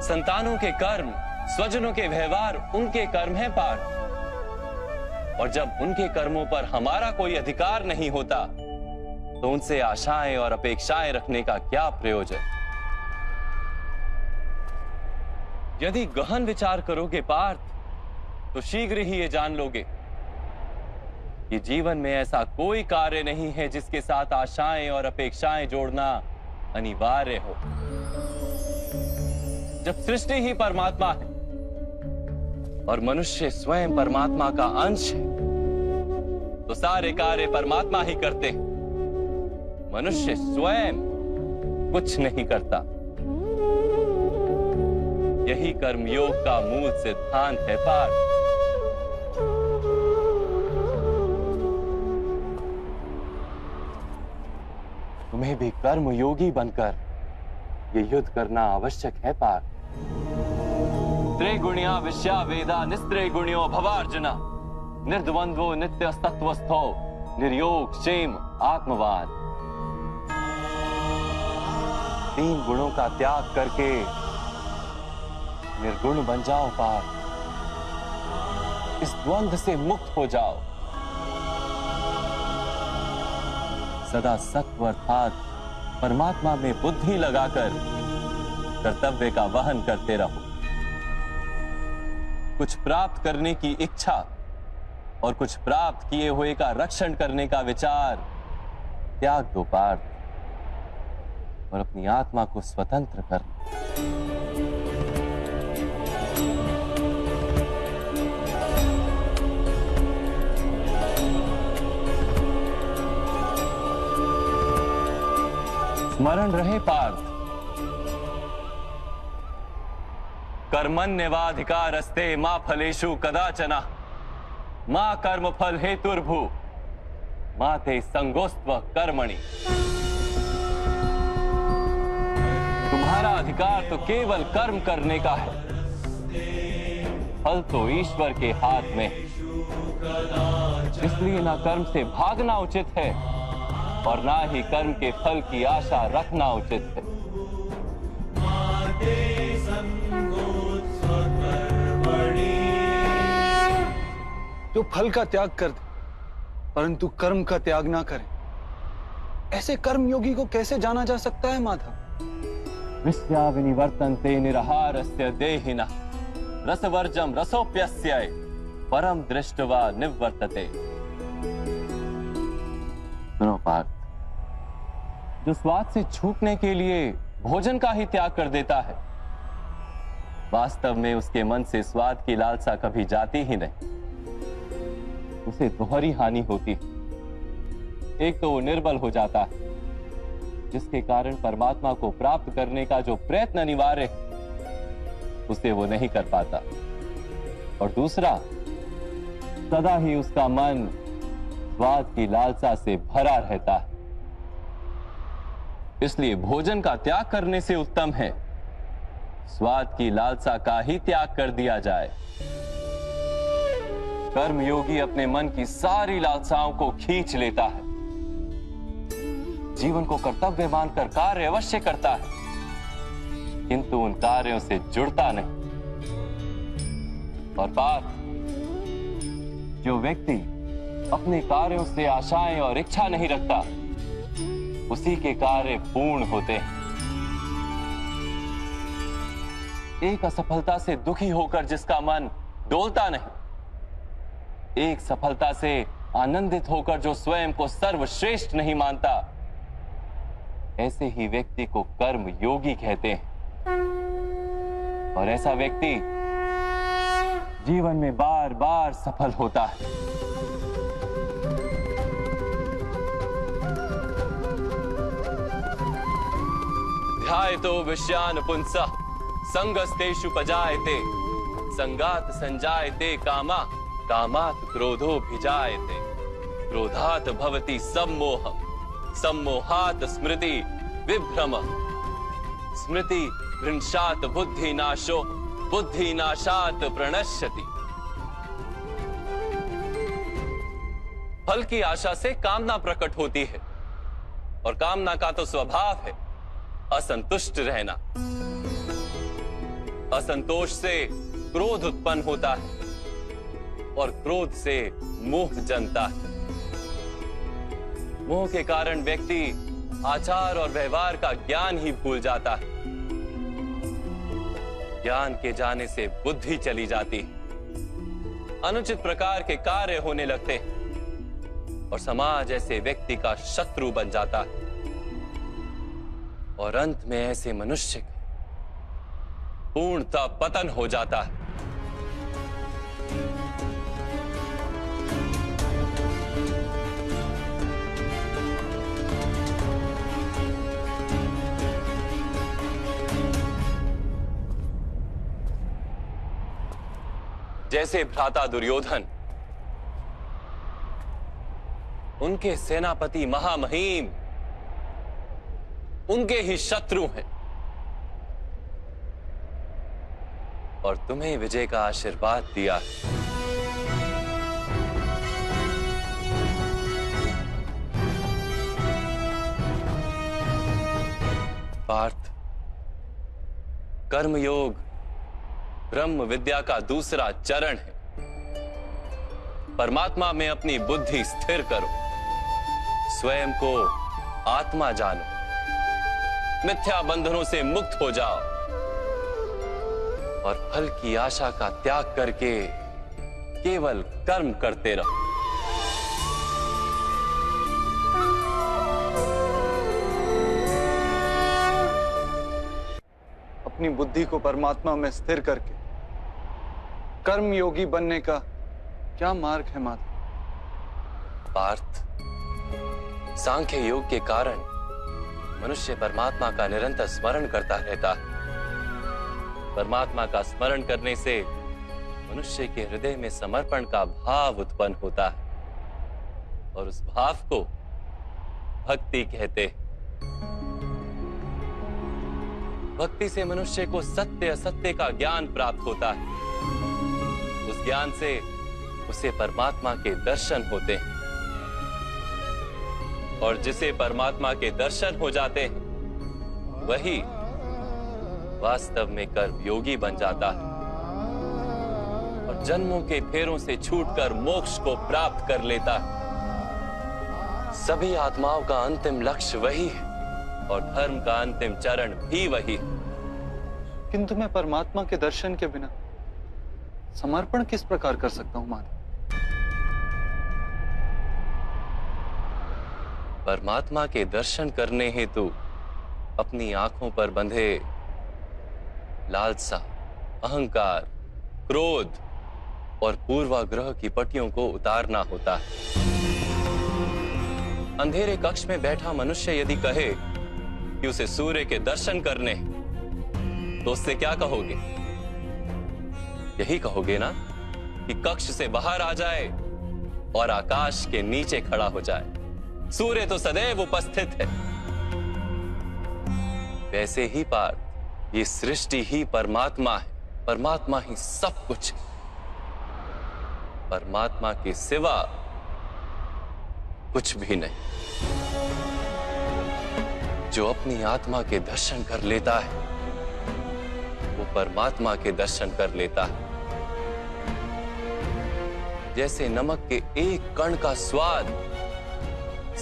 संतानों के कर्म, स्वजनों के व्यवहार उनके कर्म हैं पार्थ। और जब उनके कर्मों पर हमारा कोई अधिकार नहीं होता तो उनसे आशाएं और अपेक्षाएं रखने का क्या प्रयोजन? यदि गहन विचार करोगे पार्थ तो शीघ्र ही ये जान लोगे कि जीवन में ऐसा कोई कार्य नहीं है जिसके साथ आशाएं और अपेक्षाएं जोड़ना अनिवार्य हो। जब सृष्टि ही परमात्मा है और मनुष्य स्वयं परमात्मा का अंश है तो सारे कार्य परमात्मा ही करते हैं, मनुष्य स्वयं कुछ नहीं करता। यही कर्मयोग का मूल सिद्धांत है पार्थ। तुम्हें भी कर्मयोगी बनकर ये युद्ध करना आवश्यक है पार्थ। त्रिगुणिया विश्या वेदा निस्त्रिगुण्यो भवार्जुना निर्द्वंद्वो नित्यस्तत्वस्थो निर्योग क्षेम आत्मवान। तीन गुणों का त्याग करके निर्गुण बन जाओ पार्थ। इस द्वंद्व से मुक्त हो जाओ। सदा सत्व अर्थात परमात्मा में बुद्धि लगाकर कर्तव्य का वहन करते रहो। कुछ प्राप्त करने की इच्छा और कुछ प्राप्त किए हुए का रक्षण करने का विचार त्याग दो पार्थ, और अपनी आत्मा को स्वतंत्र कर। स्मरण रहे पार्थ, कर्मण्यवाधिकारस्ते मा फलेषु कदाचन मा कर्म फल हेतुर्भू मा ते संगोस्त्व कर्मणि। तुम्हारा अधिकार तो केवल कर्म करने का है, फल तो ईश्वर के हाथ में है। इसलिए ना कर्म से भागना उचित है और ना ही कर्म के फल की आशा रखना उचित है। जो फल का त्याग कर दे परंतु कर्म का त्याग ना करे, ऐसे कर्म योगी को कैसे जाना जा सकता है माधव? विश्या विनिवर्तन्ते निरहारस्य देहिनः रसवर्जम रसोप्यस्य परम दृष्ट्वा निवर्तते। सुनो पार्थ, जो स्वाद से छूटने के लिए भोजन का ही त्याग कर देता है, वास्तव में उसके मन से स्वाद की लालसा कभी जाती ही नहीं। उसे दोहरी हानि होती है। एक तो वो निर्बल हो जाता है, जिसके कारण परमात्मा को प्राप्त करने का जो प्रयत्न अनिवार्य है उसे वो नहीं कर पाता, और दूसरा सदा ही उसका मन स्वाद की लालसा से भरा रहता है। इसलिए भोजन का त्याग करने से उत्तम है स्वाद की लालसा का ही त्याग कर दिया जाए। कर्म योगी अपने मन की सारी लालसाओं को खींच लेता है, जीवन को कर्तव्य मानकर कार्य अवश्य करता है, किंतु उन कार्यों से जुड़ता नहीं। और पार्थ, जो व्यक्ति अपने कार्यों से आशाएं और इच्छा नहीं रखता, उसी के कार्य पूर्ण होते हैं। एक असफलता से दुखी होकर जिसका मन डोलता नहीं, एक सफलता से आनंदित होकर जो स्वयं को सर्वश्रेष्ठ नहीं मानता, ऐसे ही व्यक्ति को कर्म योगी कहते हैं। और ऐसा व्यक्ति जीवन में बार बार सफल होता है। ध्यायतो विषयान पुंसः संगस्तेषु पजायते संगात संजायते कामा कामात् क्रोधोऽभिजायते क्रोधात् भवति सम्मोहः सम्मोहात् स्मृति विभ्रमः स्मृति भ्रंशात् बुद्धिनाशो बुद्धिनाशात् प्रणश्यति। फल की आशा से कामना प्रकट होती है, और कामना का तो स्वभाव है असंतुष्ट रहना। असंतोष से क्रोध उत्पन्न होता है, और क्रोध से मोह जन्मता है। मोह के कारण व्यक्ति आचार और व्यवहार का ज्ञान ही भूल जाता है। ज्ञान के जाने से बुद्धि चली जाती है, अनुचित प्रकार के कार्य होने लगते हैं, और समाज ऐसे व्यक्ति का शत्रु बन जाता है। और अंत में ऐसे मनुष्य का पूर्णतः पतन हो जाता है। जैसे भ्राता दुर्योधन, उनके सेनापति महामहिम उनके ही शत्रु हैं, और तुम्हें विजय का आशीर्वाद दिया। पार्थ, कर्मयोग ब्रह्म विद्या का दूसरा चरण है। परमात्मा में अपनी बुद्धि स्थिर करो, स्वयं को आत्मा जानो, मिथ्या बंधनों से मुक्त हो जाओ और फल की आशा का त्याग करके केवल कर्म करते रहो। अपनी बुद्धि को परमात्मा में स्थिर करके कर्म योगी बनने का क्या मार्ग है माधव? पार्थ, सांख्य योग के कारण मनुष्य परमात्मा का निरंतर स्मरण करता रहता है। परमात्मा का स्मरण करने से मनुष्य के हृदय में समर्पण का भाव उत्पन्न होता है और उस भाव को भक्ति कहते हैं। भक्ति से मनुष्य को सत्य असत्य का ज्ञान प्राप्त होता है। उस ज्ञान से उसे परमात्मा के दर्शन होते हैं और जिसे परमात्मा के दर्शन हो जाते हैं वही वास्तव में कर्मयोगी बन जाता है और जन्मों के फेरों से छूटकर मोक्ष को प्राप्त कर लेता है। सभी आत्माओं का अंतिम लक्ष्य वही है और धर्म का अंतिम चरण भी वही है। किंतु मैं परमात्मा के दर्शन के बिना समर्पण किस प्रकार कर सकता हूं माधव? परमात्मा के दर्शन करने हेतु अपनी आंखों पर बंधे लालसा, अहंकार, क्रोध और पूर्वाग्रह की पट्टियों को उतारना होता है। अंधेरे कक्ष में बैठा मनुष्य यदि कहे कि उसे सूर्य के दर्शन करने, तो उससे क्या कहोगे? यही कहोगे ना कि कक्ष से बाहर आ जाए और आकाश के नीचे खड़ा हो जाए। सूर्य तो सदैव उपस्थित है। वैसे ही पार्थ, ये सृष्टि ही परमात्मा है, परमात्मा ही सब कुछ है। परमात्मा के सिवा कुछ भी नहीं। जो अपनी आत्मा के दर्शन कर लेता है वो परमात्मा के दर्शन कर लेता है। जैसे नमक के एक कण का स्वाद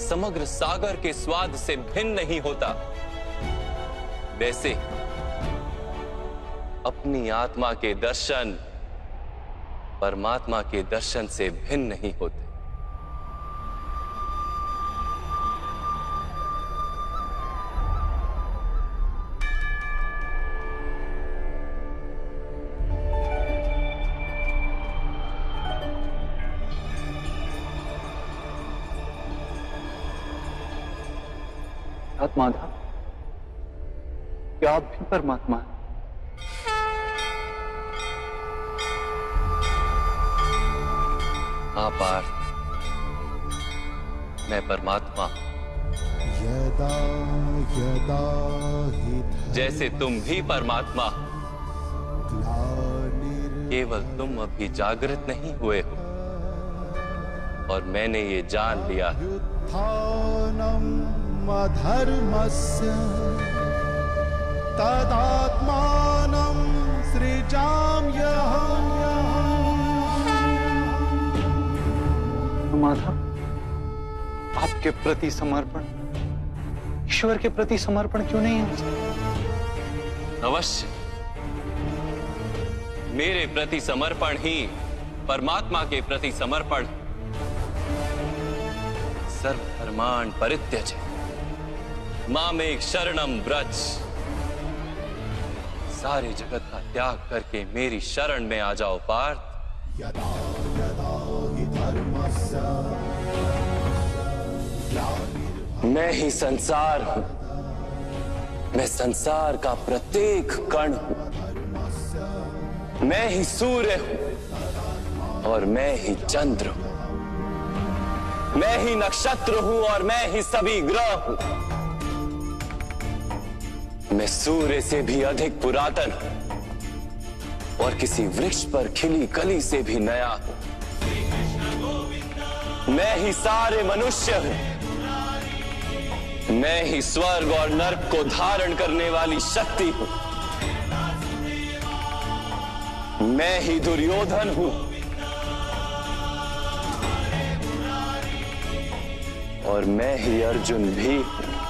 समग्र सागर के स्वाद से भिन्न नहीं होता, वैसे अपनी आत्मा के दर्शन परमात्मा के दर्शन से भिन्न नहीं होते। माधव, क्या आप भी परमात्मा हैं? हाँ पार्थ, मैं परमात्मा यदा यदा हि जैसे तुम भी परमात्मा, केवल तुम अभी जागृत नहीं हुए हो और मैंने ये जान लिया। अधर्मस्य तदात्मानं सृजाम्यहम्। माधव, आपके प्रति समर्पण ईश्वर के प्रति समर्पण क्यों नहीं है? अवश्य, मेरे प्रति समर्पण ही परमात्मा के प्रति समर्पण। सर्वधर्मान् परित्यज्य मामेक शरणम व्रज। सारे जगत का त्याग करके मेरी शरण में आ जाओ पार्थ। यदा यदा हि धर्मस्य मैं ही संसार हूं, मैं संसार का प्रत्येक कण हूं। मैं ही सूर्य हूं और मैं ही चंद्र हूं। मैं ही नक्षत्र हूं और मैं ही सभी ग्रह हूं। मैं सूर्य से भी अधिक पुरातन हूं और किसी वृक्ष पर खिली कली से भी नया हूं। मैं ही सारे मनुष्य हूं। मैं ही स्वर्ग और नर्क को धारण करने वाली शक्ति हूं। मैं ही दुर्योधन हूं और मैं ही अर्जुन भी हूं।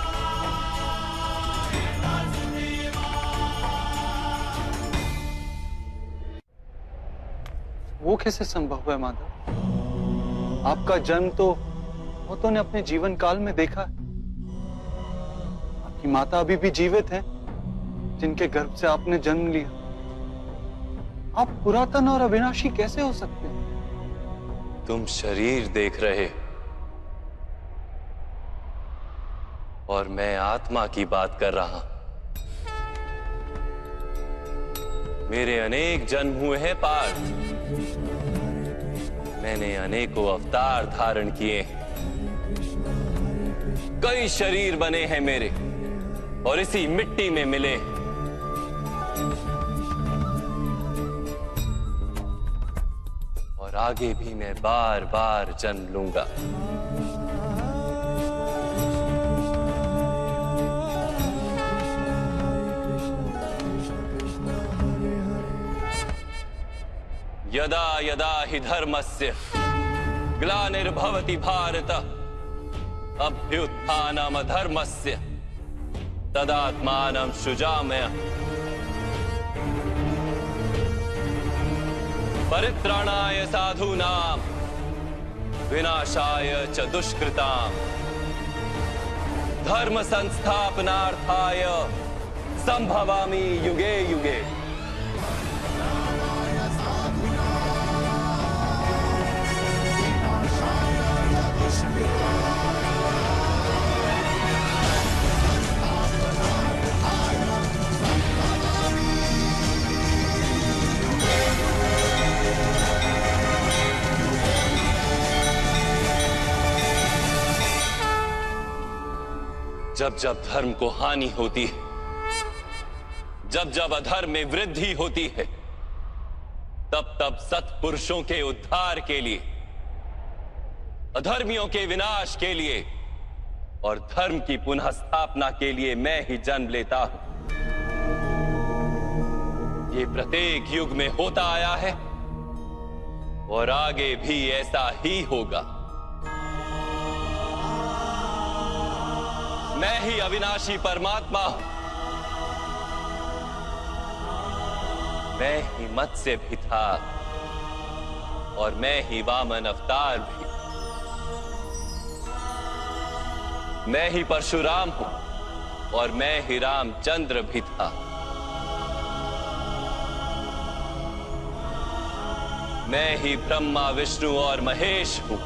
वो कैसे संभव है माधव? आपका जन्म तो बहुतों ने अपने जीवन काल में देखा है। आपकी माता अभी भी जीवित हैं, जिनके गर्भ से आपने जन्म लिया। आप पुरातन और अविनाशी कैसे हो सकते हैं? तुम शरीर देख रहे और मैं आत्मा की बात कर रहा। मेरे अनेक जन्म हुए हैं पार्थ। मैंने अनेकों अवतार धारण किए हैं। कई शरीर बने हैं मेरे और इसी मिट्टी में मिले। और आगे भी मैं बार बार जन्म लूंगा। यदा यदा हि धर्मस्य ग्लानिर्भवति भारत अभ्युत्थानम् अधर्मस्य तदात्मानं सृजाम्यहम्। परित्राणाय साधूनां विनाशाय च दुष्कृतां धर्म संस्थापनार्थाय संभवामि युगे युगे। जब जब धर्म को हानि होती है, जब जब अधर्म में वृद्धि होती है, तब तब सत्पुरुषों के उद्धार के लिए, अधर्मियों के विनाश के लिए और धर्म की पुनः स्थापना के लिए मैं ही जन्म लेता हूं। ये प्रत्येक युग में होता आया है और आगे भी ऐसा ही होगा। मैं ही अविनाशी परमात्मा हूं। मैं ही मत्स्य भी था और मैं ही वामन अवतार भी। मैं ही परशुराम हूं और मैं ही रामचंद्र भी था। मैं ही ब्रह्मा विष्णु और महेश हूं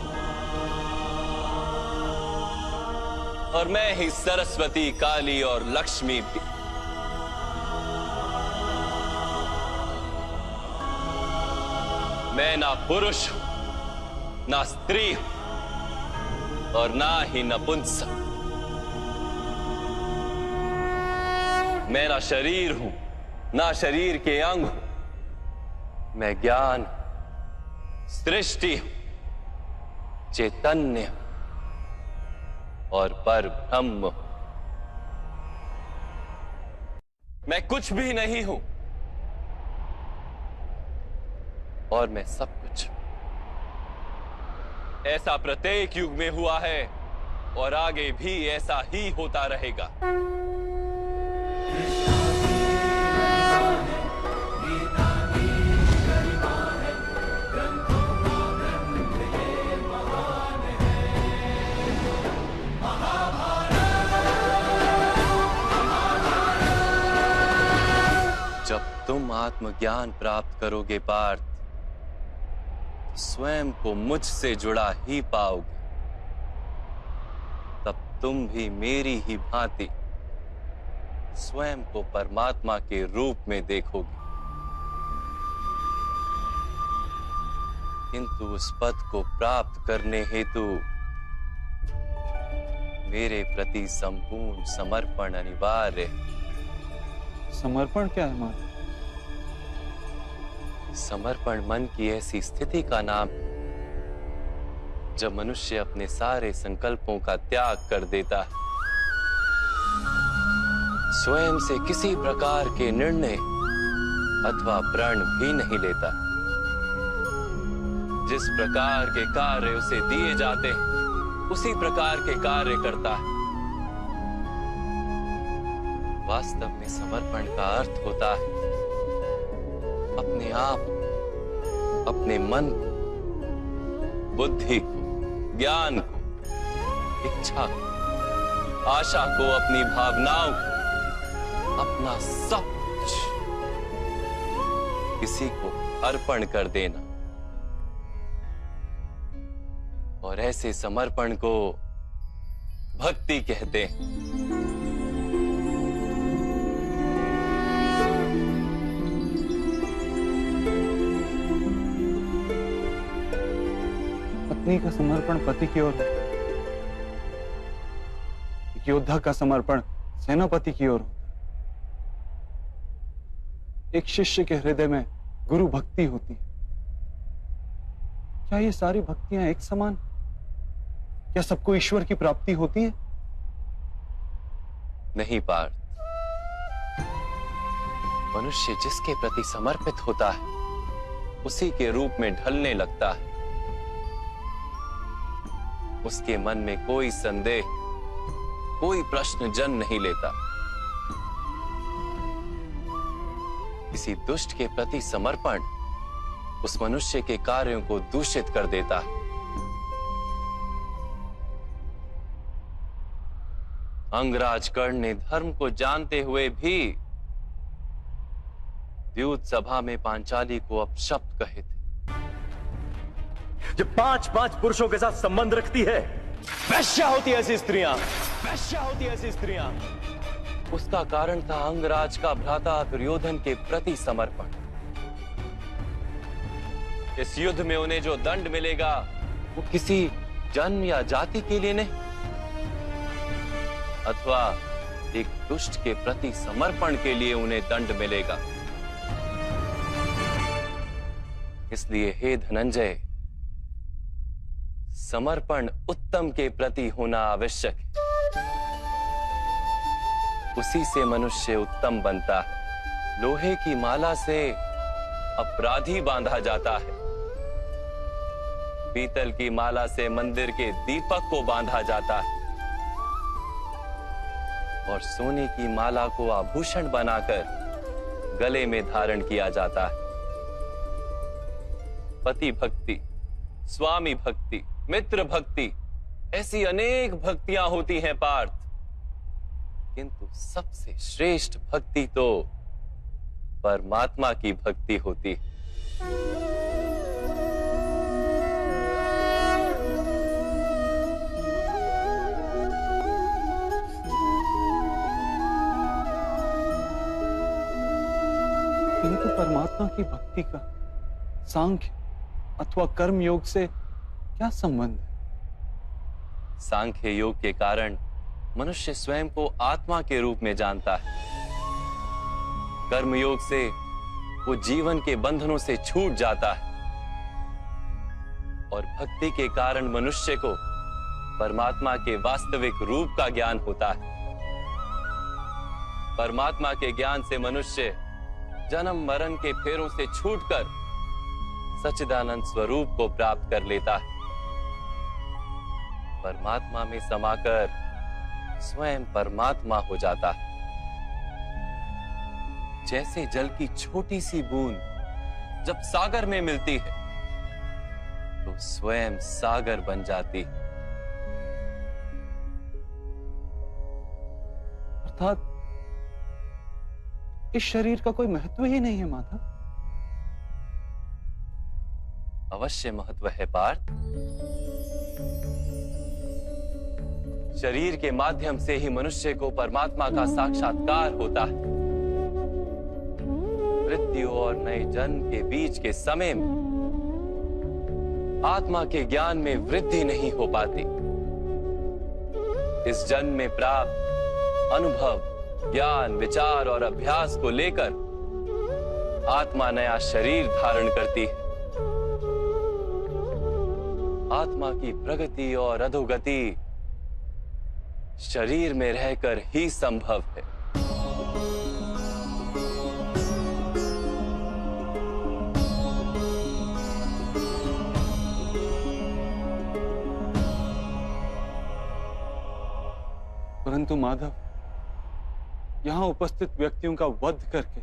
और मैं ही सरस्वती काली और लक्ष्मी भी। मैं ना पुरुष हूं, ना स्त्री हूं और ना ही नपुंसक। मैं ना शरीर हूं, ना शरीर के अंग हूं। मैं ज्ञान, सृष्टि हूं, चैतन्य और पर ब्रह्म। मैं कुछ भी नहीं हूं और मैं सब कुछ। ऐसा प्रत्येक युग में हुआ है और आगे भी ऐसा ही होता रहेगा। जब तुम आत्मज्ञान प्राप्त करोगे पार्थ, स्वयं को मुझसे जुड़ा ही पाओगे। तब तुम भी मेरी ही भांति स्वयं को परमात्मा के रूप में देखोगे। किंतु उस पद को प्राप्त करने हेतु मेरे प्रति संपूर्ण समर्पण अनिवार्य है। समर्पण क्या है माता? समर्पण मन की ऐसी स्थिति का नाम जब मनुष्य अपने सारे संकल्पों का त्याग कर देता है, स्वयं से किसी प्रकार के निर्णय अथवा प्रण भी नहीं लेता। जिस प्रकार के कार्य उसे दिए जाते हैं उसी प्रकार के कार्य करता है। वास्तव में समर्पण का अर्थ होता है अपने आप अपने मन को, बुद्धि को, ज्ञान को, इच्छा को, आशा को, अपनी भावनाओं को, अपना सब कुछ किसी को अर्पण कर देना। और ऐसे समर्पण को भक्ति कहते हैं। पत्नी का समर्पण पति की ओर, एक योद्धा का समर्पण सेनापति की ओर होता है। एक शिष्य के हृदय में गुरु भक्ति होती है। क्या ये सारी भक्तियां एक समान? क्या सबको ईश्वर की प्राप्ति होती है? नहीं पार्थ, मनुष्य जिसके प्रति समर्पित होता है उसी के रूप में ढलने लगता है। उसके मन में कोई संदेह, कोई प्रश्न जन्म नहीं लेता। किसी दुष्ट के प्रति समर्पण उस मनुष्य के कार्यों को दूषित कर देता है। अंगराज कर्ण ने धर्म को जानते हुए भी द्यूत सभा में पांचाली को अपशब्द कहे थे। जो 5-5 पुरुषों के साथ संबंध रखती है, वैश्या होती है ऐसी स्त्रियां, वैश्या होती है ऐसी स्त्रियां। उसका कारण था अंगराज का भ्राता दुर्योधन के प्रति समर्पण। इस युद्ध में उन्हें जो दंड मिलेगा वो किसी जन्म या जाति के लिए नहीं, अथवा एक दुष्ट के प्रति समर्पण के लिए उन्हें दंड मिलेगा। इसलिए हे धनंजय, समर्पण उत्तम के प्रति होना आवश्यक है। उसी से मनुष्य उत्तम बनता है। लोहे की माला से अपराधी बांधा जाता है, पीतल की माला से मंदिर के दीपक को बांधा जाता है, और सोने की माला को आभूषण बनाकर गले में धारण किया जाता है। पति भक्ति, स्वामी भक्ति, मित्र भक्ति, ऐसी अनेक भक्तियां होती हैं पार्थ, किंतु सबसे श्रेष्ठ भक्ति तो परमात्मा की भक्ति होती है। किंतु परमात्मा की भक्ति का सांख्य अथवा कर्म योग से क्या संबंध है? सांख्य योग के कारण मनुष्य स्वयं को आत्मा के रूप में जानता है। कर्म योग से वो जीवन के बंधनों से छूट जाता है, और भक्ति के कारण मनुष्य को परमात्मा के वास्तविक रूप का ज्ञान होता है। परमात्मा के ज्ञान से मनुष्य जन्म मरण के फेरों से छूटकर सच्चिदानंद स्वरूप को प्राप्त कर लेता है। परमात्मा में समाकर स्वयं परमात्मा हो जाता है। जैसे जल की छोटी सी बूंद जब सागर में मिलती है तो स्वयं सागर बन जाती है। अर्थात इस शरीर का कोई महत्व ही नहीं है माधव। अवश्य महत्व है पार्थ। शरीर के माध्यम से ही मनुष्य को परमात्मा का साक्षात्कार होता है। मृत्यु और नए जन्म के बीच के समय में आत्मा के ज्ञान में वृद्धि नहीं हो पाती। इस जन्म में प्राप्त अनुभव, ज्ञान, विचार और अभ्यास को लेकर आत्मा नया शरीर धारण करती है। आत्मा की प्रगति और अधोगति शरीर में रहकर ही संभव है। परंतु माधव, यहां उपस्थित व्यक्तियों का वध करके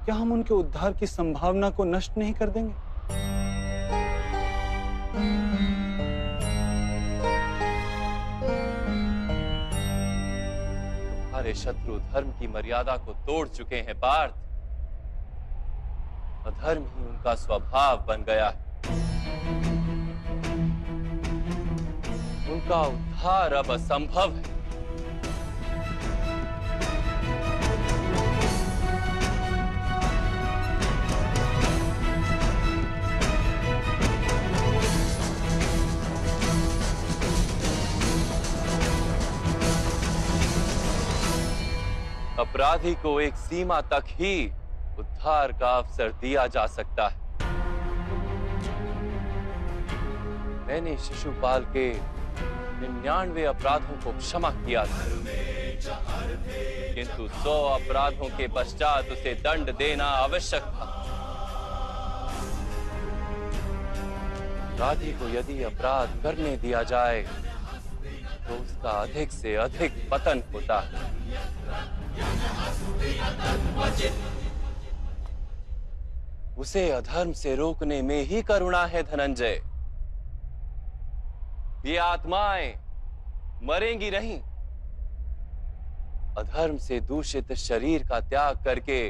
क्या हम उनके उद्धार की संभावना को नष्ट नहीं कर देंगे? तुम्हारे शत्रु धर्म की मर्यादा को तोड़ चुके हैं पार्थ। अधर्म ही उनका स्वभाव बन गया है। उनका उद्धार अब असंभव है। अपराधी को एक सीमा तक ही उद्धार का अवसर दिया जा सकता है। मैंने शिशुपाल के 99 अपराधों को क्षमा किया था, किंतु 100 अपराधों के पश्चात उसे दंड देना आवश्यक था। अपराधी को यदि अपराध करने दिया जाए तो उसका अधिक से अधिक पतन होता है। उसे अधर्म से रोकने में ही करुणा है धनंजय। ये आत्माएं मरेंगी नहीं। अधर्म से दूषित शरीर का त्याग करके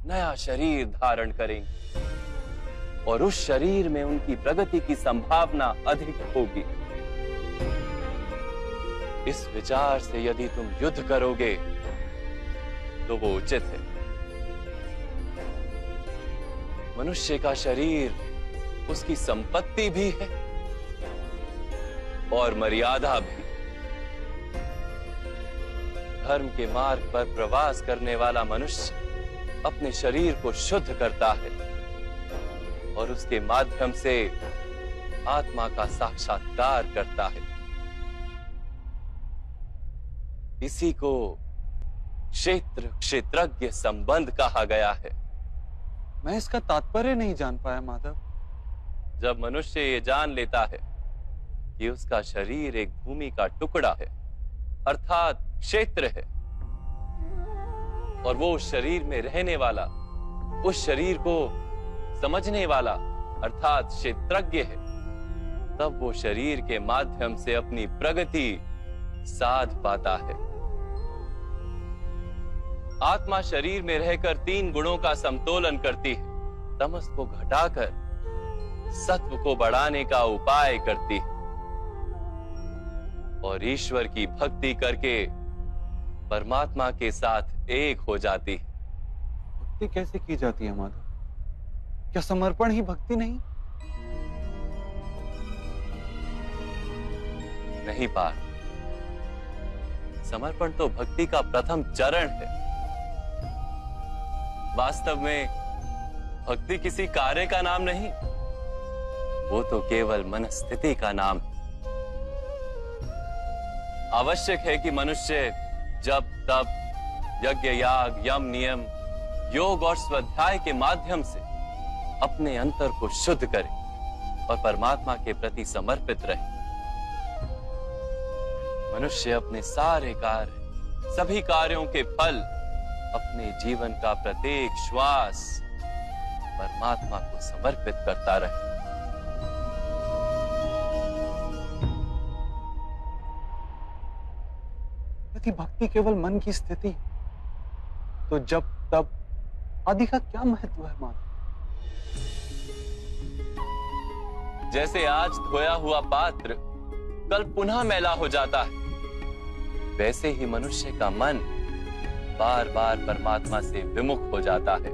नया शरीर धारण करेंगी और उस शरीर में उनकी प्रगति की संभावना अधिक होगी। इस विचार से यदि तुम युद्ध करोगे तो वो उचित है। मनुष्य का शरीर उसकी संपत्ति भी है और मर्यादा भी। धर्म के मार्ग पर प्रवास करने वाला मनुष्य अपने शरीर को शुद्ध करता है और उसके माध्यम से आत्मा का साक्षात्कार करता है। इसी को क्षेत्र क्षेत्रज्ञ संबंध कहा गया है। मैं इसका तात्पर्य नहीं जान पाया माधव। जब मनुष्य ये जान लेता है कि उसका शरीर एक भूमि का टुकड़ा है अर्थात क्षेत्र है और वो उस शरीर में रहने वाला, उस शरीर को समझने वाला अर्थात क्षेत्रज्ञ है, तब वो शरीर के माध्यम से अपनी प्रगति साध पाता है। आत्मा शरीर में रहकर 3 गुणों का समतोलन करती है। तमस को घटाकर सत्व को बढ़ाने का उपाय करती है और ईश्वर की भक्ति करके परमात्मा के साथ एक हो जाती है। भक्ति कैसे की जाती है माधव? क्या समर्पण ही भक्ति नहीं? नहीं पार्थ, समर्पण तो भक्ति का प्रथम चरण है। वास्तव में भक्ति किसी कार्य का नाम नहीं, वो तो केवल मनस्थिति का नाम है। आवश्यक है कि मनुष्य जब तब यज्ञ याग यम नियम योग और स्वाध्याय के माध्यम से अपने अंतर को शुद्ध करे और परमात्मा के प्रति समर्पित रहे। मनुष्य अपने सारे कार्य, सभी कार्यों के फल, अपने जीवन का प्रत्येक श्वास परमात्मा को समर्पित करता रहे। यदि भक्ति केवल मन की स्थिति तो जब तब आदि का क्या महत्व है माधव? जैसे आज धोया हुआ पात्र कल पुनः मैला हो जाता है, वैसे ही मनुष्य का मन बार बार परमात्मा से विमुख हो जाता है।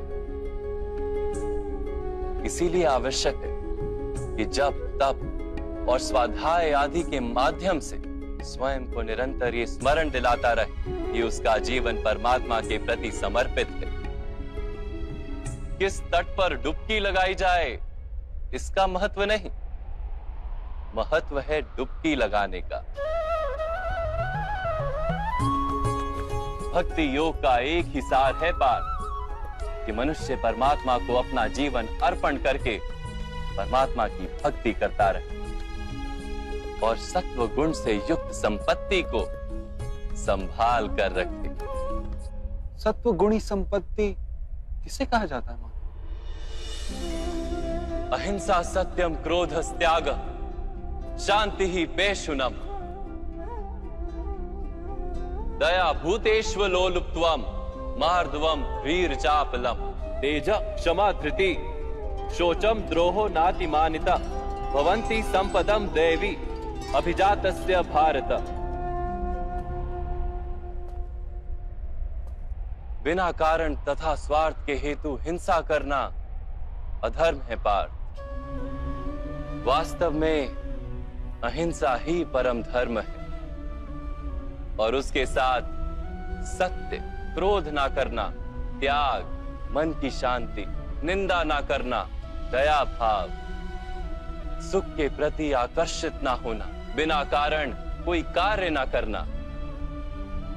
इसीलिए आवश्यक है कि जब तप और स्वाध्याय आदि के माध्यम से स्वयं को निरंतर ये स्मरण दिलाता रहे कि उसका जीवन परमात्मा के प्रति समर्पित है। किस तट पर डुबकी लगाई जाए इसका महत्व नहीं, महत्व है डुबकी लगाने का। भक्ति योग का एक ही सार है पार्थ कि मनुष्य परमात्मा को अपना जीवन अर्पण करके परमात्मा की भक्ति करता रहे और सत्व गुण से युक्त संपत्ति को संभाल कर रखे। सत्व गुणी संपत्ति किसे कहा जाता है माधव? अहिंसा सत्यम क्रोध त्याग शांति ही पेशुनम दया भूतेष्व लोलुप्त्वम मार्दवम वीर चापलम तेज क्षमा धृति शोचम द्रोहो नातिमानिता भवन्ति संपदम देवी अभिजातस्य भारत। बिना कारण तथा स्वार्थ के हेतु हिंसा करना अधर्म है पार्थ। वास्तव में अहिंसा ही परम धर्म है और उसके साथ सत्य, क्रोध ना करना, त्याग, मन की शांति, निंदा ना करना, दया भाव, सुख के प्रति आकर्षित ना होना, बिना कारण कोई कार्य ना करना,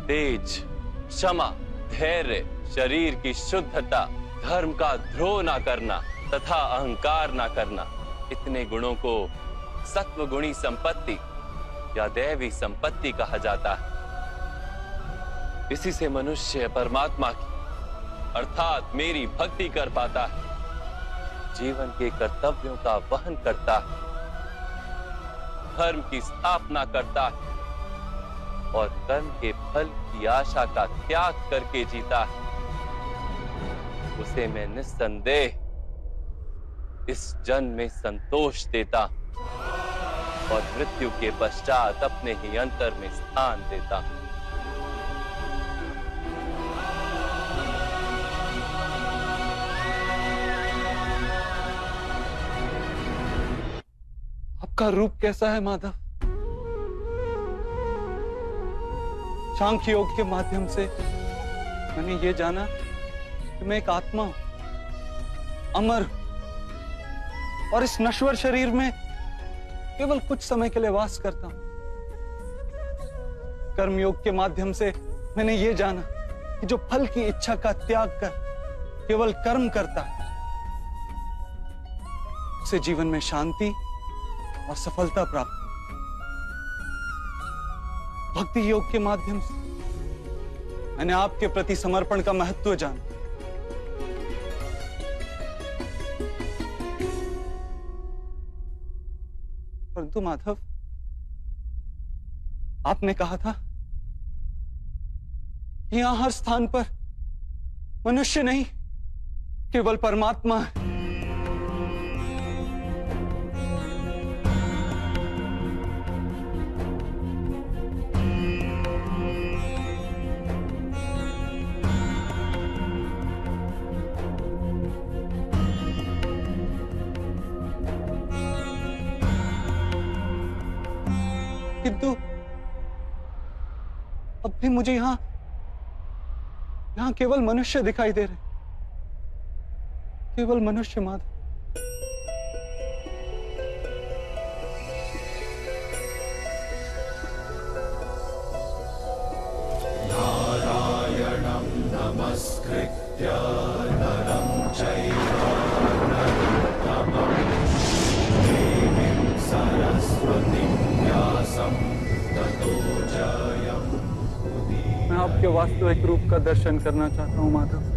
तेज, क्षमा, धैर्य, शरीर की शुद्धता, धर्म का द्रोह ना करना तथा अहंकार ना करना, इतने गुणों को सत्व गुणी संपत्ति या दैवी संपत्ति कहा जाता है। इसी से मनुष्य परमात्मा की अर्थात मेरी भक्ति कर पाता है, जीवन के कर्तव्यों का वहन करता है, धर्म की स्थापना करता है और कर्म के फल की आशा का त्याग करके जीता है। उसे मैं निस्संदेह इस जन्म में संतोष देता और मृत्यु के पश्चात अपने ही अंतर में स्थान देता। आपका रूप कैसा है माधव? सांख्य योग के माध्यम से मैंने ये जाना कि मैं एक आत्मा हूं, अमर हूं और इस नश्वर शरीर में केवल कुछ समय के लिए वास करता हूं। कर्मयोग के माध्यम से मैंने ये जाना कि जो फल की इच्छा का त्याग कर केवल कर्म करता है, उसे जीवन में शांति और सफलता प्राप्त। भक्ति योग के माध्यम से मैंने आपके प्रति समर्पण का महत्व जाना। परंतु माधव, आपने कहा था कि यहां हर स्थान पर मनुष्य नहीं केवल परमात्मा है। किंतु अब भी मुझे यहां केवल मनुष्य दिखाई दे रहे, केवल मनुष्य माधव। नारायणं नमस्कृत्य नरं चैव नरोत्तमं देवीं सरस्वतीं व्यासं ततो जयमुदीरये। मैं आपके वास्तविक रूप का दर्शन करना चाहता हूं माधव।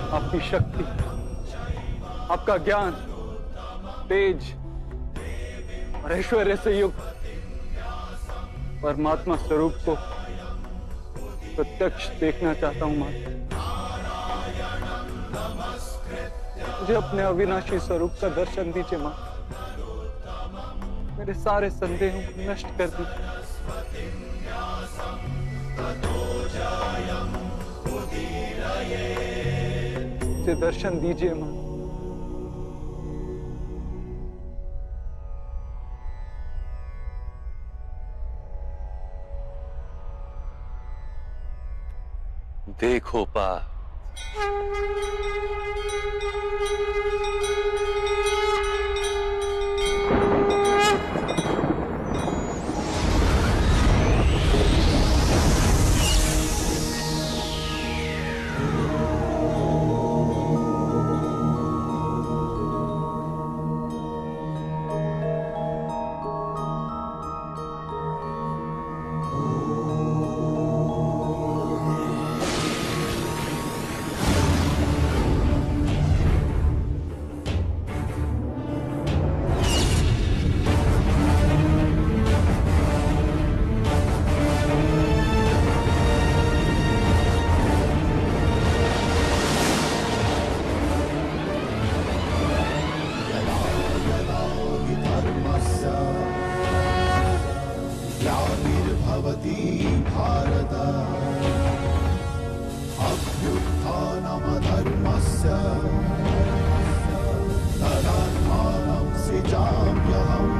आपकी शक्ति, आपका ज्ञान, तेज और ऐश्वर्य से युक्त परमात्मा स्वरूप को प्रत्यक्ष देखना चाहता हूं माधव। मुझे अपने अविनाशी स्वरूप का दर्शन दीजिए मां। मेरे सारे संदेहों को नष्ट कर दीजिए। मुझे दर्शन दीजिए मां। देखो पा धर्मस्य तदात्मानं सृजाम्यहम्।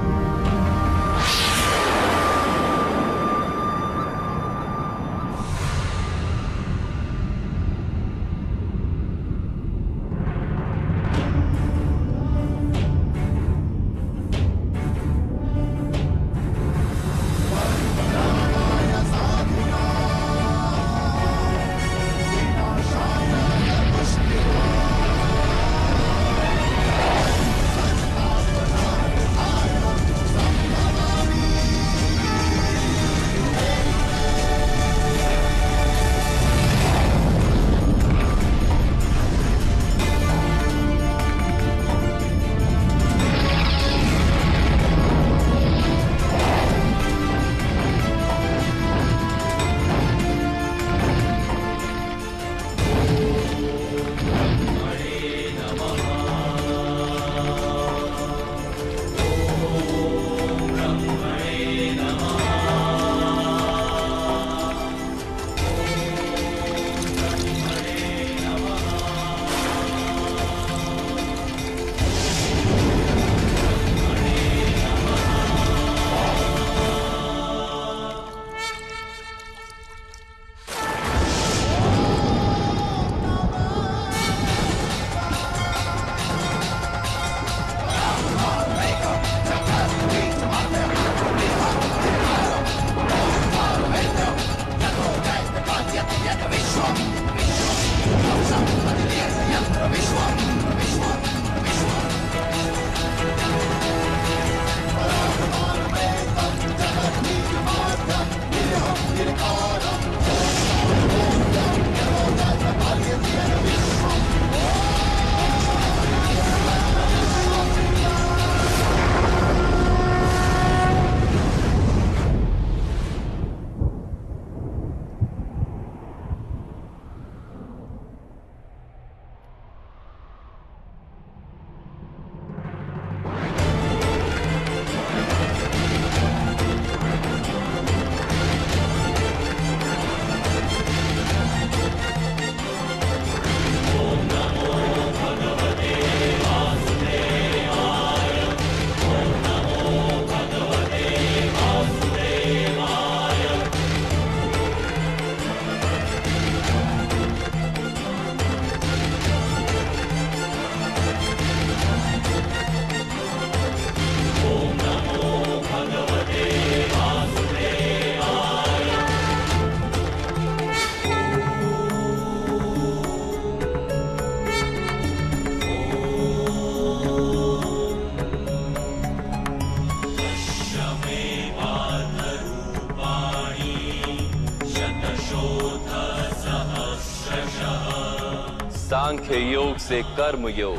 सांख्य योग से कर्म योग,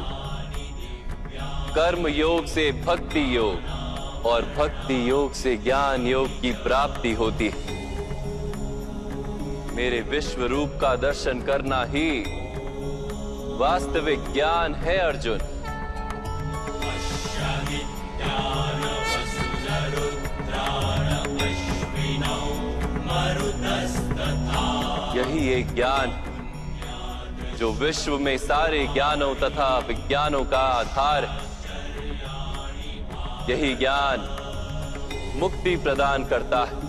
कर्म योग से भक्ति योग और भक्ति योग से ज्ञान योग की प्राप्ति होती है। मेरे विश्व रूप का दर्शन करना ही वास्तविक ज्ञान है अर्जुन। यही एक ज्ञान जो विश्व में सारे ज्ञानों तथा विज्ञानों का आधार है। यही ज्ञान मुक्ति प्रदान करता है।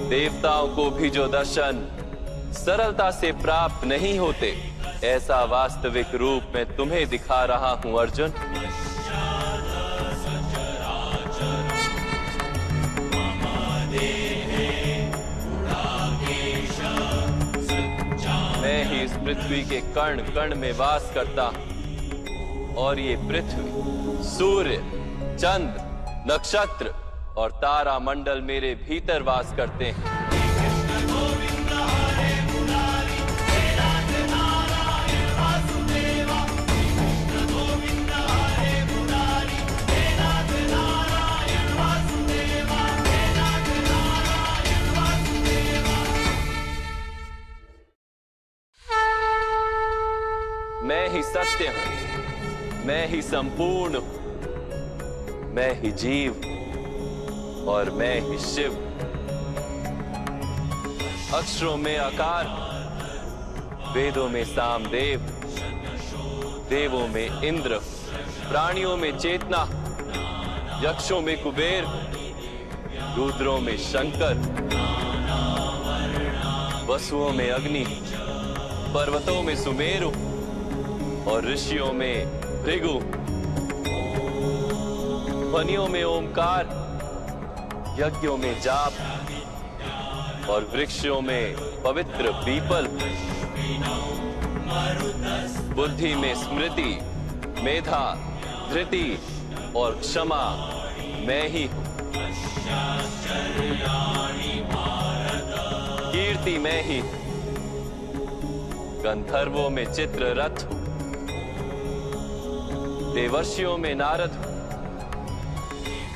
देवताओं को भी जो दर्शन सरलता से प्राप्त नहीं होते, ऐसा वास्तविक रूप में तुम्हें दिखा रहा हूं अर्जुन। मैं ही इस पृथ्वी के कण कण में वास करता हूं और ये पृथ्वी, सूर्य, चंद्र, नक्षत्र और तारा मंडल मेरे भीतर वास करते हैं। मैं ही सत्य हूं, मैं ही संपूर्ण हूं, मैं ही जीव और मैं ही शिव। अक्षरों में आकार, वेदों में सामदेव, देवों में इंद्र, प्राणियों में चेतना, यक्षों में कुबेर, रुद्रों में शंकर, वसुओं में अग्नि, पर्वतों में सुमेरु और ऋषियों में भृगु, वनियों में ओमकार, यज्ञों में जाप और वृक्षों में पवित्र पीपल, बुद्धि में स्मृति, मेधा, धृति और क्षमा मैं ही हूं। कीर्ति मैं ही हूं। गंधर्वों में चित्ररथ हूं, देवर्षियों में नारद हूं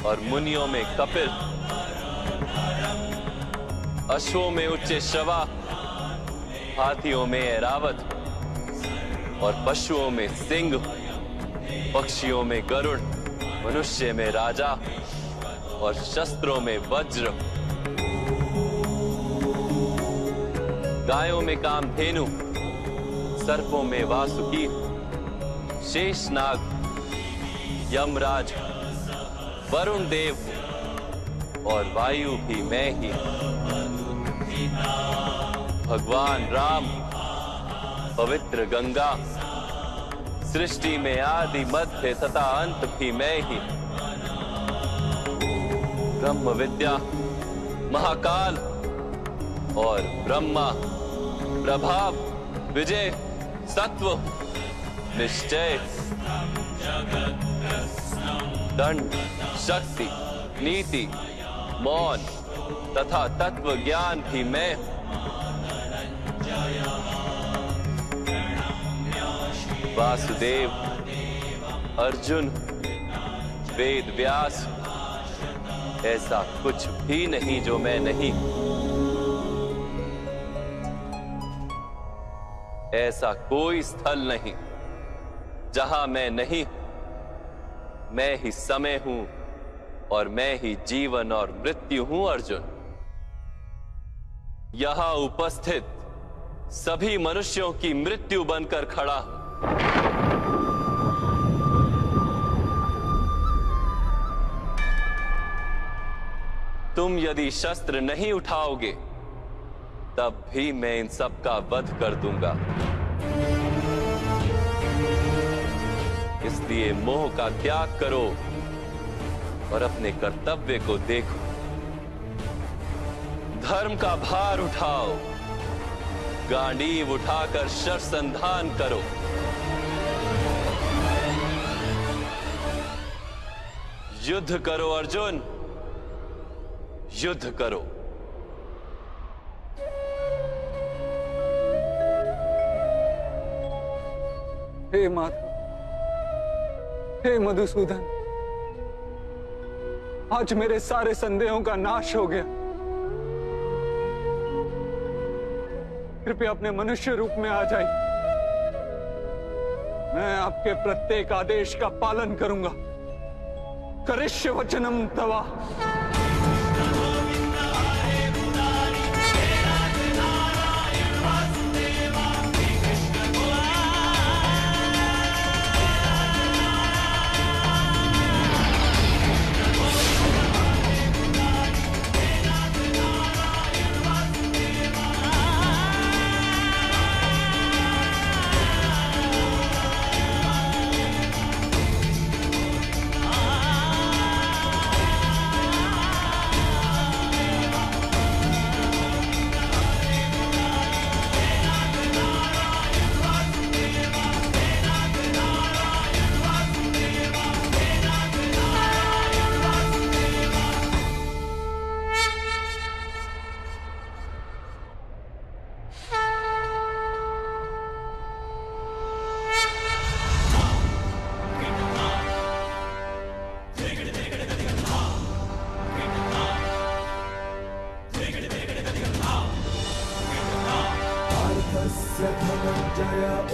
और मुनियों में कपिल, अश्वों में उच्च श्रवा, हाथियों में ऐरावत और पशुओं में सिंह, पक्षियों में गरुड़, मनुष्य में राजा और शस्त्रों में वज्र, गायों में कामधेनु, सर्पों में वासुकी, शेषनाग, यमराज, वरुण देव और वायु भी मैं ही। भगवान राम, पवित्र गंगा, सृष्टि में आदि मध्य तथा अंत भी मैं ही। ब्रह्म विद्या, महाकाल और ब्रह्मा, प्रभाव, विजय, सत्व, निश्चय, दंड, शक्ति, नीति, मौन तथा तत्व ज्ञान भी मैं। वासुदेव, अर्जुन, वेद व्यास, ऐसा कुछ भी नहीं जो मैं नहीं। ऐसा कोई स्थल नहीं जहां मैं नहीं हूं। मैं ही समय हूं और मैं ही जीवन और मृत्यु हूं अर्जुन। यहां उपस्थित सभी मनुष्यों की मृत्यु बनकर खड़ा हूं। तुम यदि शस्त्र नहीं उठाओगे तब भी मैं इन सब का वध कर दूंगा। इसलिए मोह का त्याग करो और अपने कर्तव्य को देखो। धर्म का भार उठाओ, गांडीव उठाकर शरसंधान करो। युद्ध करो अर्जुन, युद्ध करो। हे माधव, हे मधुसूदन, आज मेरे सारे संदेहों का नाश हो गया। कृपया अपने मनुष्य रूप में आ जाइए। मैं आपके प्रत्येक आदेश का पालन करूंगा। करिष्य वचनम तवा।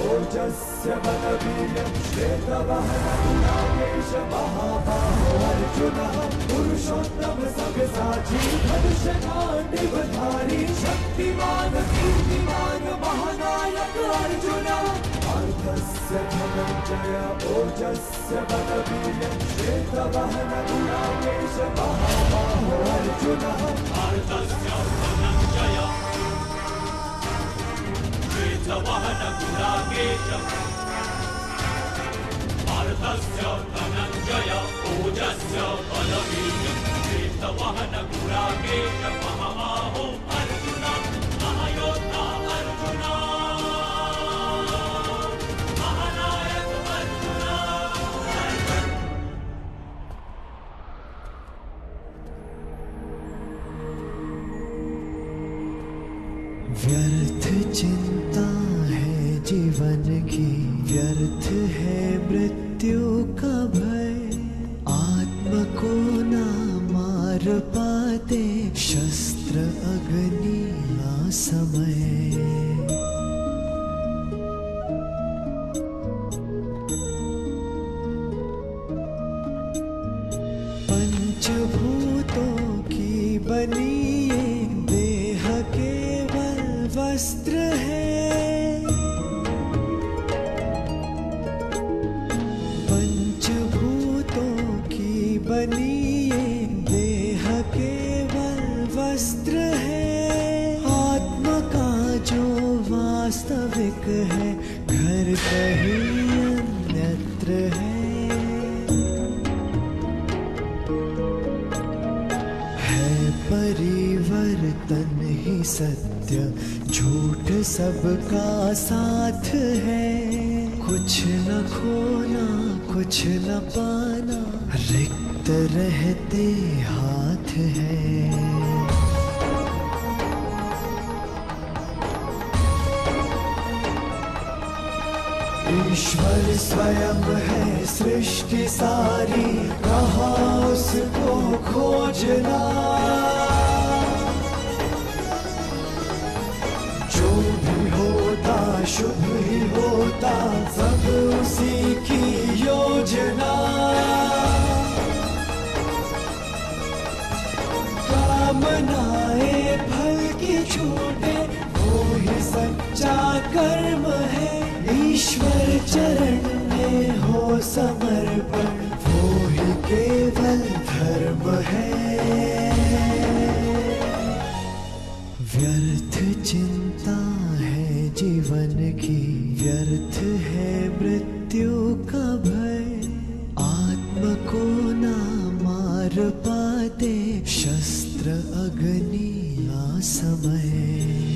ओजस्य बलवीर्यं श्वेतवहनगुणाकेश महाबाहो अर्जुनः पुरुषोत्तम सव्यसाची धनुषकाण्डिवधारी शक्तिमान कीर्तिमान महानायक धनञ्जय ओजस्य बलवीर्यं श्वेतवाहन गुणाकेश महाबाहो अर्जुनः भारतस्य धनञ्जय श्वेतवाहन गुणाकेश भारतस्य धनञ्जय ओजस्य बलवीर्यं श्वेतवाहन गुणाकेश महाबाहो अर्जुन महायोद्धा अर्जुन महानायक अर्जुन। व्यर्थ चिंता है जीवन की, व्यर्थ है मृत्यु का भय। आत्म को ना मार पाते शस्त्र अग्नि असमय। पंचभूतों की बनी ये देह केवल वस्त्र है। पंचभूतों की बनी ये देह केवल वस्त्र है। आत्मा का जो वास्तविक है घर कहीं अन्यत्र है। परिवर्तन ही सत्य, झूठ सबका साथ है। कुछ न खोना कुछ न पाना, रिक्त रहते हाथ है। ईश्वर स्वयं है सृष्टि सारी, कहाँ उसको खोजना। जो भी होता शुभ ही होता, सब उसी की योजना। कामनाएं फल की छूटे, वो ही सच्चा कर्म है। ईश्वर चरण में हो समर्पण, वो ही केवल धर्म है। व्यर्थ चिंता है जीवन की, व्यर्थ है मृत्यु का भय। आत्म को ना मार पाते शस्त्र अग्नि असमय।